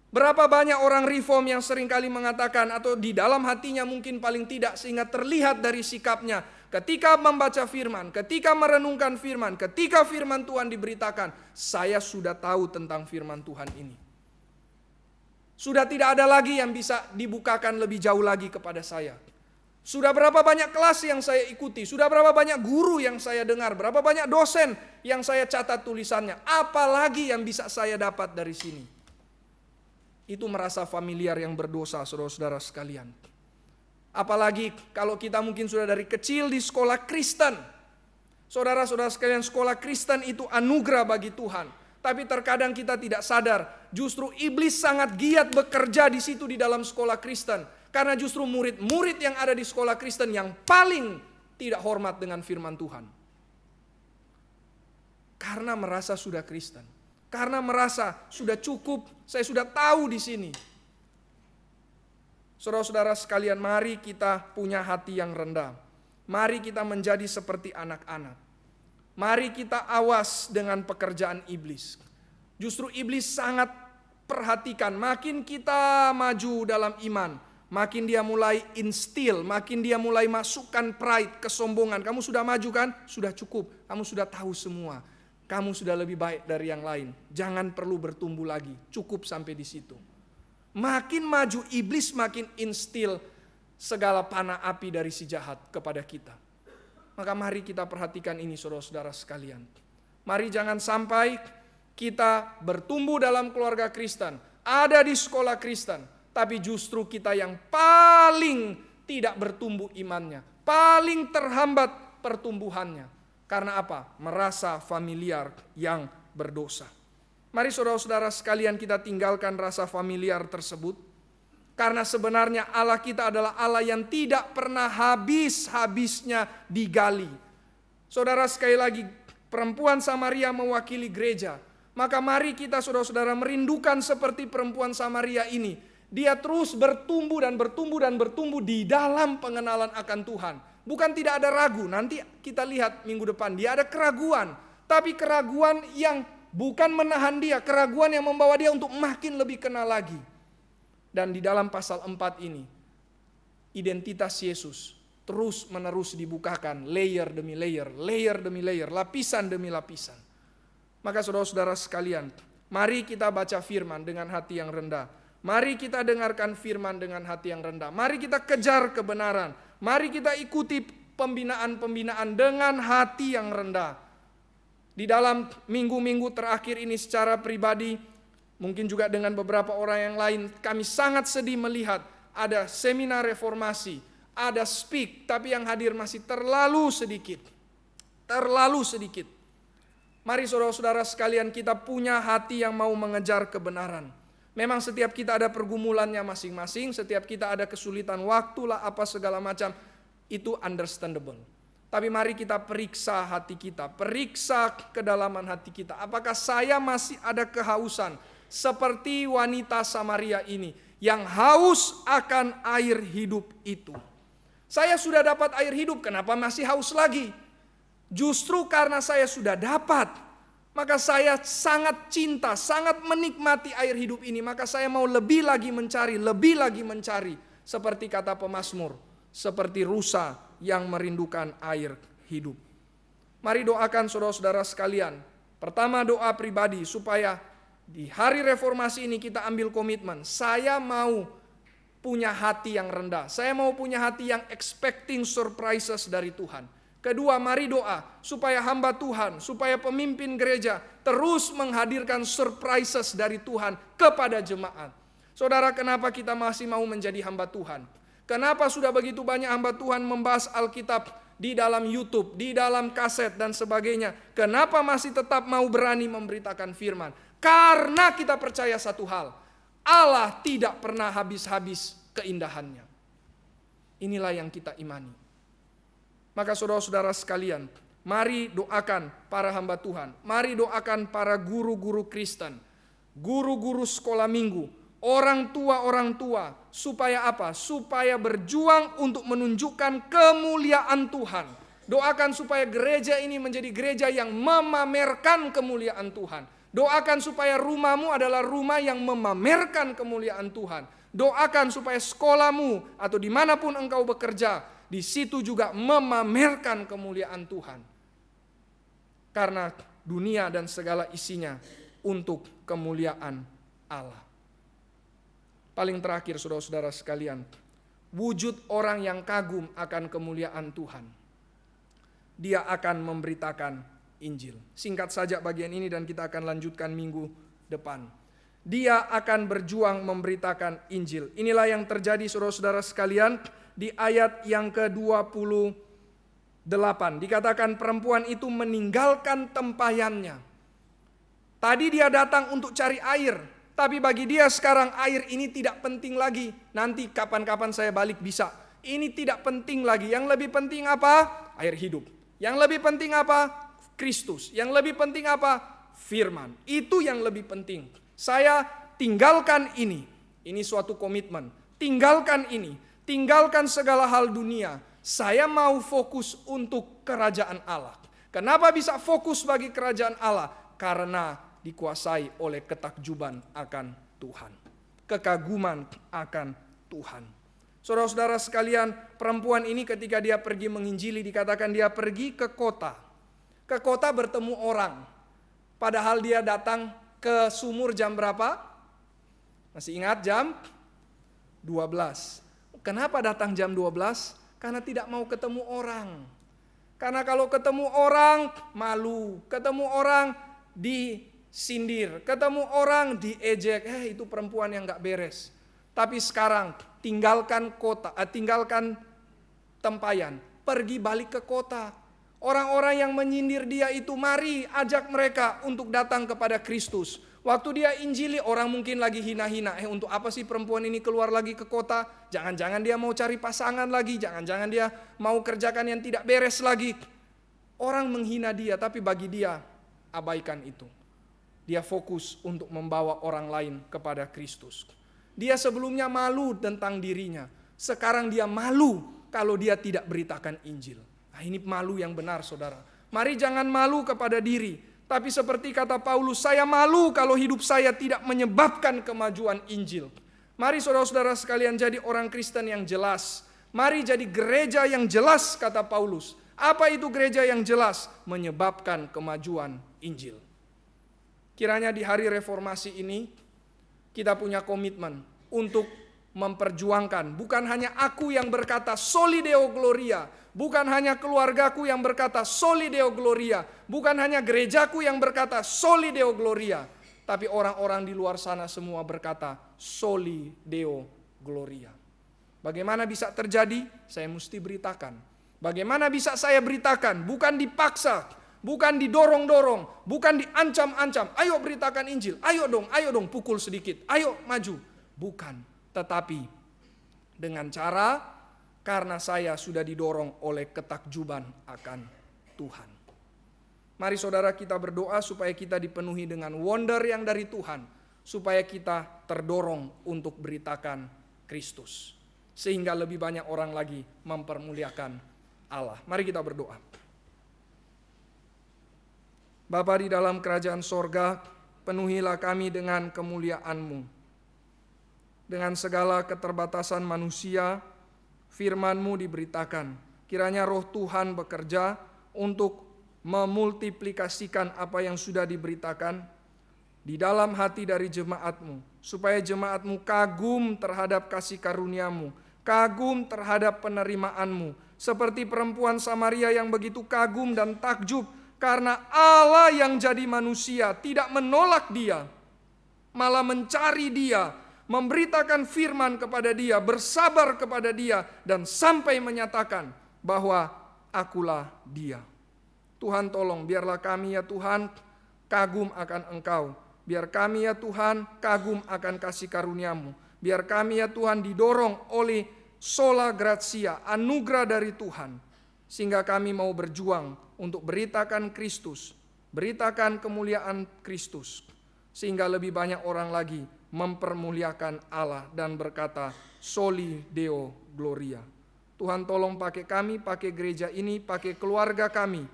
Berapa banyak orang reform yang seringkali mengatakan atau di dalam hatinya mungkin paling tidak sehingga terlihat dari sikapnya ketika membaca firman, ketika merenungkan firman, ketika firman Tuhan diberitakan, saya sudah tahu tentang firman Tuhan ini. Sudah tidak ada lagi yang bisa dibukakan lebih jauh lagi kepada saya. Sudah berapa banyak kelas yang saya ikuti, sudah berapa banyak guru yang saya dengar, berapa banyak dosen yang saya catat tulisannya, apalagi yang bisa saya dapat dari sini. Itu merasa familiar yang berdosa, saudara-saudara sekalian. Apalagi kalau kita mungkin sudah dari kecil di sekolah Kristen. Saudara-saudara sekalian, sekolah Kristen itu anugerah bagi Tuhan. Tapi terkadang kita tidak sadar, justru iblis sangat giat bekerja di situ di dalam sekolah Kristen. Karena justru murid-murid yang ada di sekolah Kristen yang paling tidak hormat dengan firman Tuhan. Karena merasa sudah Kristen. Karena merasa sudah cukup, saya sudah tahu di sini. Saudara-saudara sekalian, mari kita punya hati yang rendah. Mari kita menjadi seperti anak-anak. Mari kita awas dengan pekerjaan iblis. Justru iblis sangat perhatikan, makin kita maju dalam iman, makin dia mulai instill, makin dia mulai masukkan pride, kesombongan. Kamu sudah maju kan? Sudah cukup. Kamu sudah tahu semua. Kamu sudah lebih baik dari yang lain. Jangan perlu bertumbuh lagi. Cukup sampai di situ. Makin maju iblis makin instill segala panah api dari si jahat kepada kita. Maka mari kita perhatikan ini saudara-saudara sekalian. Mari jangan sampai kita bertumbuh dalam keluarga Kristen. Ada di sekolah Kristen. Tapi justru kita yang paling tidak bertumbuh imannya. Paling terhambat pertumbuhannya. Karena apa? Merasa familiar yang berdosa. Mari saudara-saudara sekalian kita tinggalkan rasa familiar tersebut. Karena sebenarnya Allah kita adalah Allah yang tidak pernah habis-habisnya digali. Saudara, sekali lagi, perempuan Samaria mewakili gereja. Maka mari kita saudara-saudara merindukan seperti perempuan Samaria ini. Dia terus bertumbuh dan bertumbuh dan bertumbuh di dalam pengenalan akan Tuhan. Bukan tidak ada ragu, nanti kita lihat minggu depan dia ada keraguan. Tapi keraguan yang bukan menahan dia, keraguan yang membawa dia untuk makin lebih kenal lagi. Dan di dalam pasal 4 ini, identitas Yesus terus menerus dibukakan layer demi layer, layer demi layer, lapisan demi lapisan. Maka saudara-saudara sekalian, mari kita baca firman dengan hati yang rendah. Mari kita dengarkan firman dengan hati yang rendah. Mari kita kejar kebenaran. Mari kita ikuti pembinaan-pembinaan dengan hati yang rendah. di dalam minggu-minggu terakhir ini secara pribadi, mungkin juga dengan beberapa orang yang lain, kami sangat sedih melihat ada seminar reformasi, ada speak, tapi yang hadir masih terlalu sedikit. Terlalu sedikit. Mari saudara-saudara sekalian, kita punya hati yang mau mengejar kebenaran. Memang setiap kita ada pergumulannya masing-masing, setiap kita ada kesulitan waktu lah, apa segala macam, itu understandable. Tapi mari kita periksa hati kita, periksa kedalaman hati kita. Apakah saya masih ada kehausan seperti wanita Samaria ini yang haus akan air hidup itu? Saya sudah dapat air hidup, kenapa masih haus lagi? Justru karena saya sudah dapat, maka saya sangat cinta, sangat menikmati air hidup ini. Maka saya mau lebih lagi mencari, lebih lagi mencari. Seperti kata pemazmur, seperti rusa yang merindukan air hidup. Mari doakan saudara-saudara sekalian. Pertama, doa pribadi supaya di hari reformasi ini kita ambil komitmen. Saya mau punya hati yang rendah. Saya mau punya hati yang expecting surprises dari Tuhan. Kedua, mari doa supaya hamba Tuhan, supaya pemimpin gereja terus menghadirkan surprises dari Tuhan kepada jemaat. Saudara, kenapa kita masih mau menjadi hamba Tuhan? Kenapa sudah begitu banyak hamba Tuhan membahas Alkitab di dalam YouTube, di dalam kaset dan sebagainya? Kenapa masih tetap mau berani memberitakan firman? Karena kita percaya satu hal, Allah tidak pernah habis-habis keindahannya. Inilah yang kita imani. Maka saudara-saudara sekalian, mari doakan para hamba Tuhan. Mari doakan para guru-guru Kristen, guru-guru sekolah minggu, orang tua, supaya apa? Supaya berjuang untuk menunjukkan kemuliaan Tuhan. Doakan supaya gereja ini menjadi gereja yang memamerkan kemuliaan Tuhan. Doakan supaya rumahmu adalah rumah yang memamerkan kemuliaan Tuhan. Doakan supaya sekolahmu atau dimanapun engkau bekerja, di situ juga memamerkan kemuliaan Tuhan. Karena dunia dan segala isinya untuk kemuliaan Allah. Paling terakhir saudara-saudara sekalian, wujud orang yang kagum akan kemuliaan Tuhan. Dia akan memberitakan Injil. Singkat saja bagian ini dan kita akan lanjutkan minggu depan. Dia akan berjuang memberitakan Injil. Inilah yang terjadi saudara-saudara sekalian. Di ayat yang ke-28 dikatakan perempuan itu meninggalkan tempayannya. Tadi dia datang untuk cari air, tapi bagi dia sekarang air ini tidak penting lagi. Nanti kapan-kapan saya balik bisa. Ini tidak penting lagi. Yang lebih penting apa? Air hidup. Yang lebih penting apa? Kristus. Yang lebih penting apa? Firman. Itu yang lebih penting. Saya tinggalkan ini. Ini suatu komitmen. Tinggalkan ini. Tinggalkan segala hal dunia. Saya mau fokus untuk kerajaan Allah. Kenapa bisa fokus bagi kerajaan Allah? Karena dikuasai oleh ketakjuban akan Tuhan. Kekaguman akan Tuhan. Saudara-saudara sekalian, perempuan ini ketika dia pergi menginjili dikatakan dia pergi ke kota. Ke kota bertemu orang. Padahal dia datang ke sumur jam berapa? Masih ingat jam 12. Kenapa datang jam 12? Karena tidak mau ketemu orang. Karena kalau ketemu orang malu, ketemu orang disindir, ketemu orang diejek, itu perempuan yang gak beres. Tapi sekarang tinggalkan kota, tinggalkan tempayan, pergi balik ke kota. Orang-orang yang menyindir dia itu mari ajak mereka untuk datang kepada Kristus. Waktu dia injili orang mungkin lagi hina-hina. Untuk apa sih perempuan ini keluar lagi ke kota? Jangan-jangan dia mau cari pasangan lagi. Jangan-jangan dia mau kerjakan yang tidak beres lagi. Orang menghina dia, tapi bagi dia abaikan itu. Dia fokus untuk membawa orang lain kepada Kristus. Dia sebelumnya malu tentang dirinya. Sekarang dia malu kalau dia tidak beritakan Injil. Nah, ini malu yang benar saudara. Mari jangan malu kepada diri. Tapi seperti kata Paulus, saya malu kalau hidup saya tidak menyebabkan kemajuan Injil. Mari saudara-saudara sekalian jadi orang Kristen yang jelas. Mari jadi gereja yang jelas kata Paulus. Apa itu gereja yang jelas? Menyebabkan kemajuan Injil. Kiranya di hari reformasi ini kita punya komitmen untuk memperjuangkan. Bukan hanya aku yang berkata soli Deo Gloria. Bukan hanya keluargaku yang berkata Soli Deo Gloria. Bukan hanya gerejaku yang berkata Soli Deo Gloria. Tapi orang-orang di luar sana semua berkata Soli Deo Gloria. Bagaimana bisa terjadi? Saya mesti beritakan. Bagaimana bisa saya beritakan? Bukan dipaksa, bukan didorong-dorong, bukan diancam-ancam. Ayo beritakan Injil, ayo dong pukul sedikit, ayo maju. Bukan, tetapi dengan cara karena saya sudah didorong oleh ketakjuban akan Tuhan. Mari saudara kita berdoa supaya kita dipenuhi dengan wonder yang dari Tuhan. Supaya kita terdorong untuk beritakan Kristus. Sehingga lebih banyak orang lagi mempermuliakan Allah. Mari kita berdoa. Bapa di dalam kerajaan sorga, penuhilah kami dengan kemuliaan-Mu. Dengan segala keterbatasan manusia, firman-Mu diberitakan. Kiranya roh Tuhan bekerja untuk memultiplikasikan apa yang sudah diberitakan di dalam hati dari jemaat-Mu. Supaya jemaat-Mu kagum terhadap kasih karunia-Mu, kagum terhadap penerimaan-Mu. Seperti perempuan Samaria yang begitu kagum dan takjub karena Allah yang jadi manusia tidak menolak dia, malah mencari dia, memberitakan firman kepada dia, bersabar kepada dia, dan sampai menyatakan bahwa akulah dia. Tuhan tolong, biarlah kami ya Tuhan kagum akan Engkau. Biar kami ya Tuhan kagum akan kasih karunia-Mu. Biar kami ya Tuhan didorong oleh sola gratia, anugerah dari Tuhan. Sehingga kami mau berjuang untuk beritakan Kristus, beritakan kemuliaan Kristus. Sehingga lebih banyak orang lagi mempermuliakan Allah dan berkata Soli Deo Gloria. Tuhan tolong pakai kami, pakai gereja ini, pakai keluarga kami,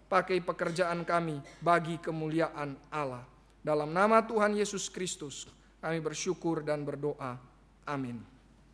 pakai pekerjaan kami bagi kemuliaan Allah. Dalam nama Tuhan Yesus Kristus kami bersyukur dan berdoa. Amin.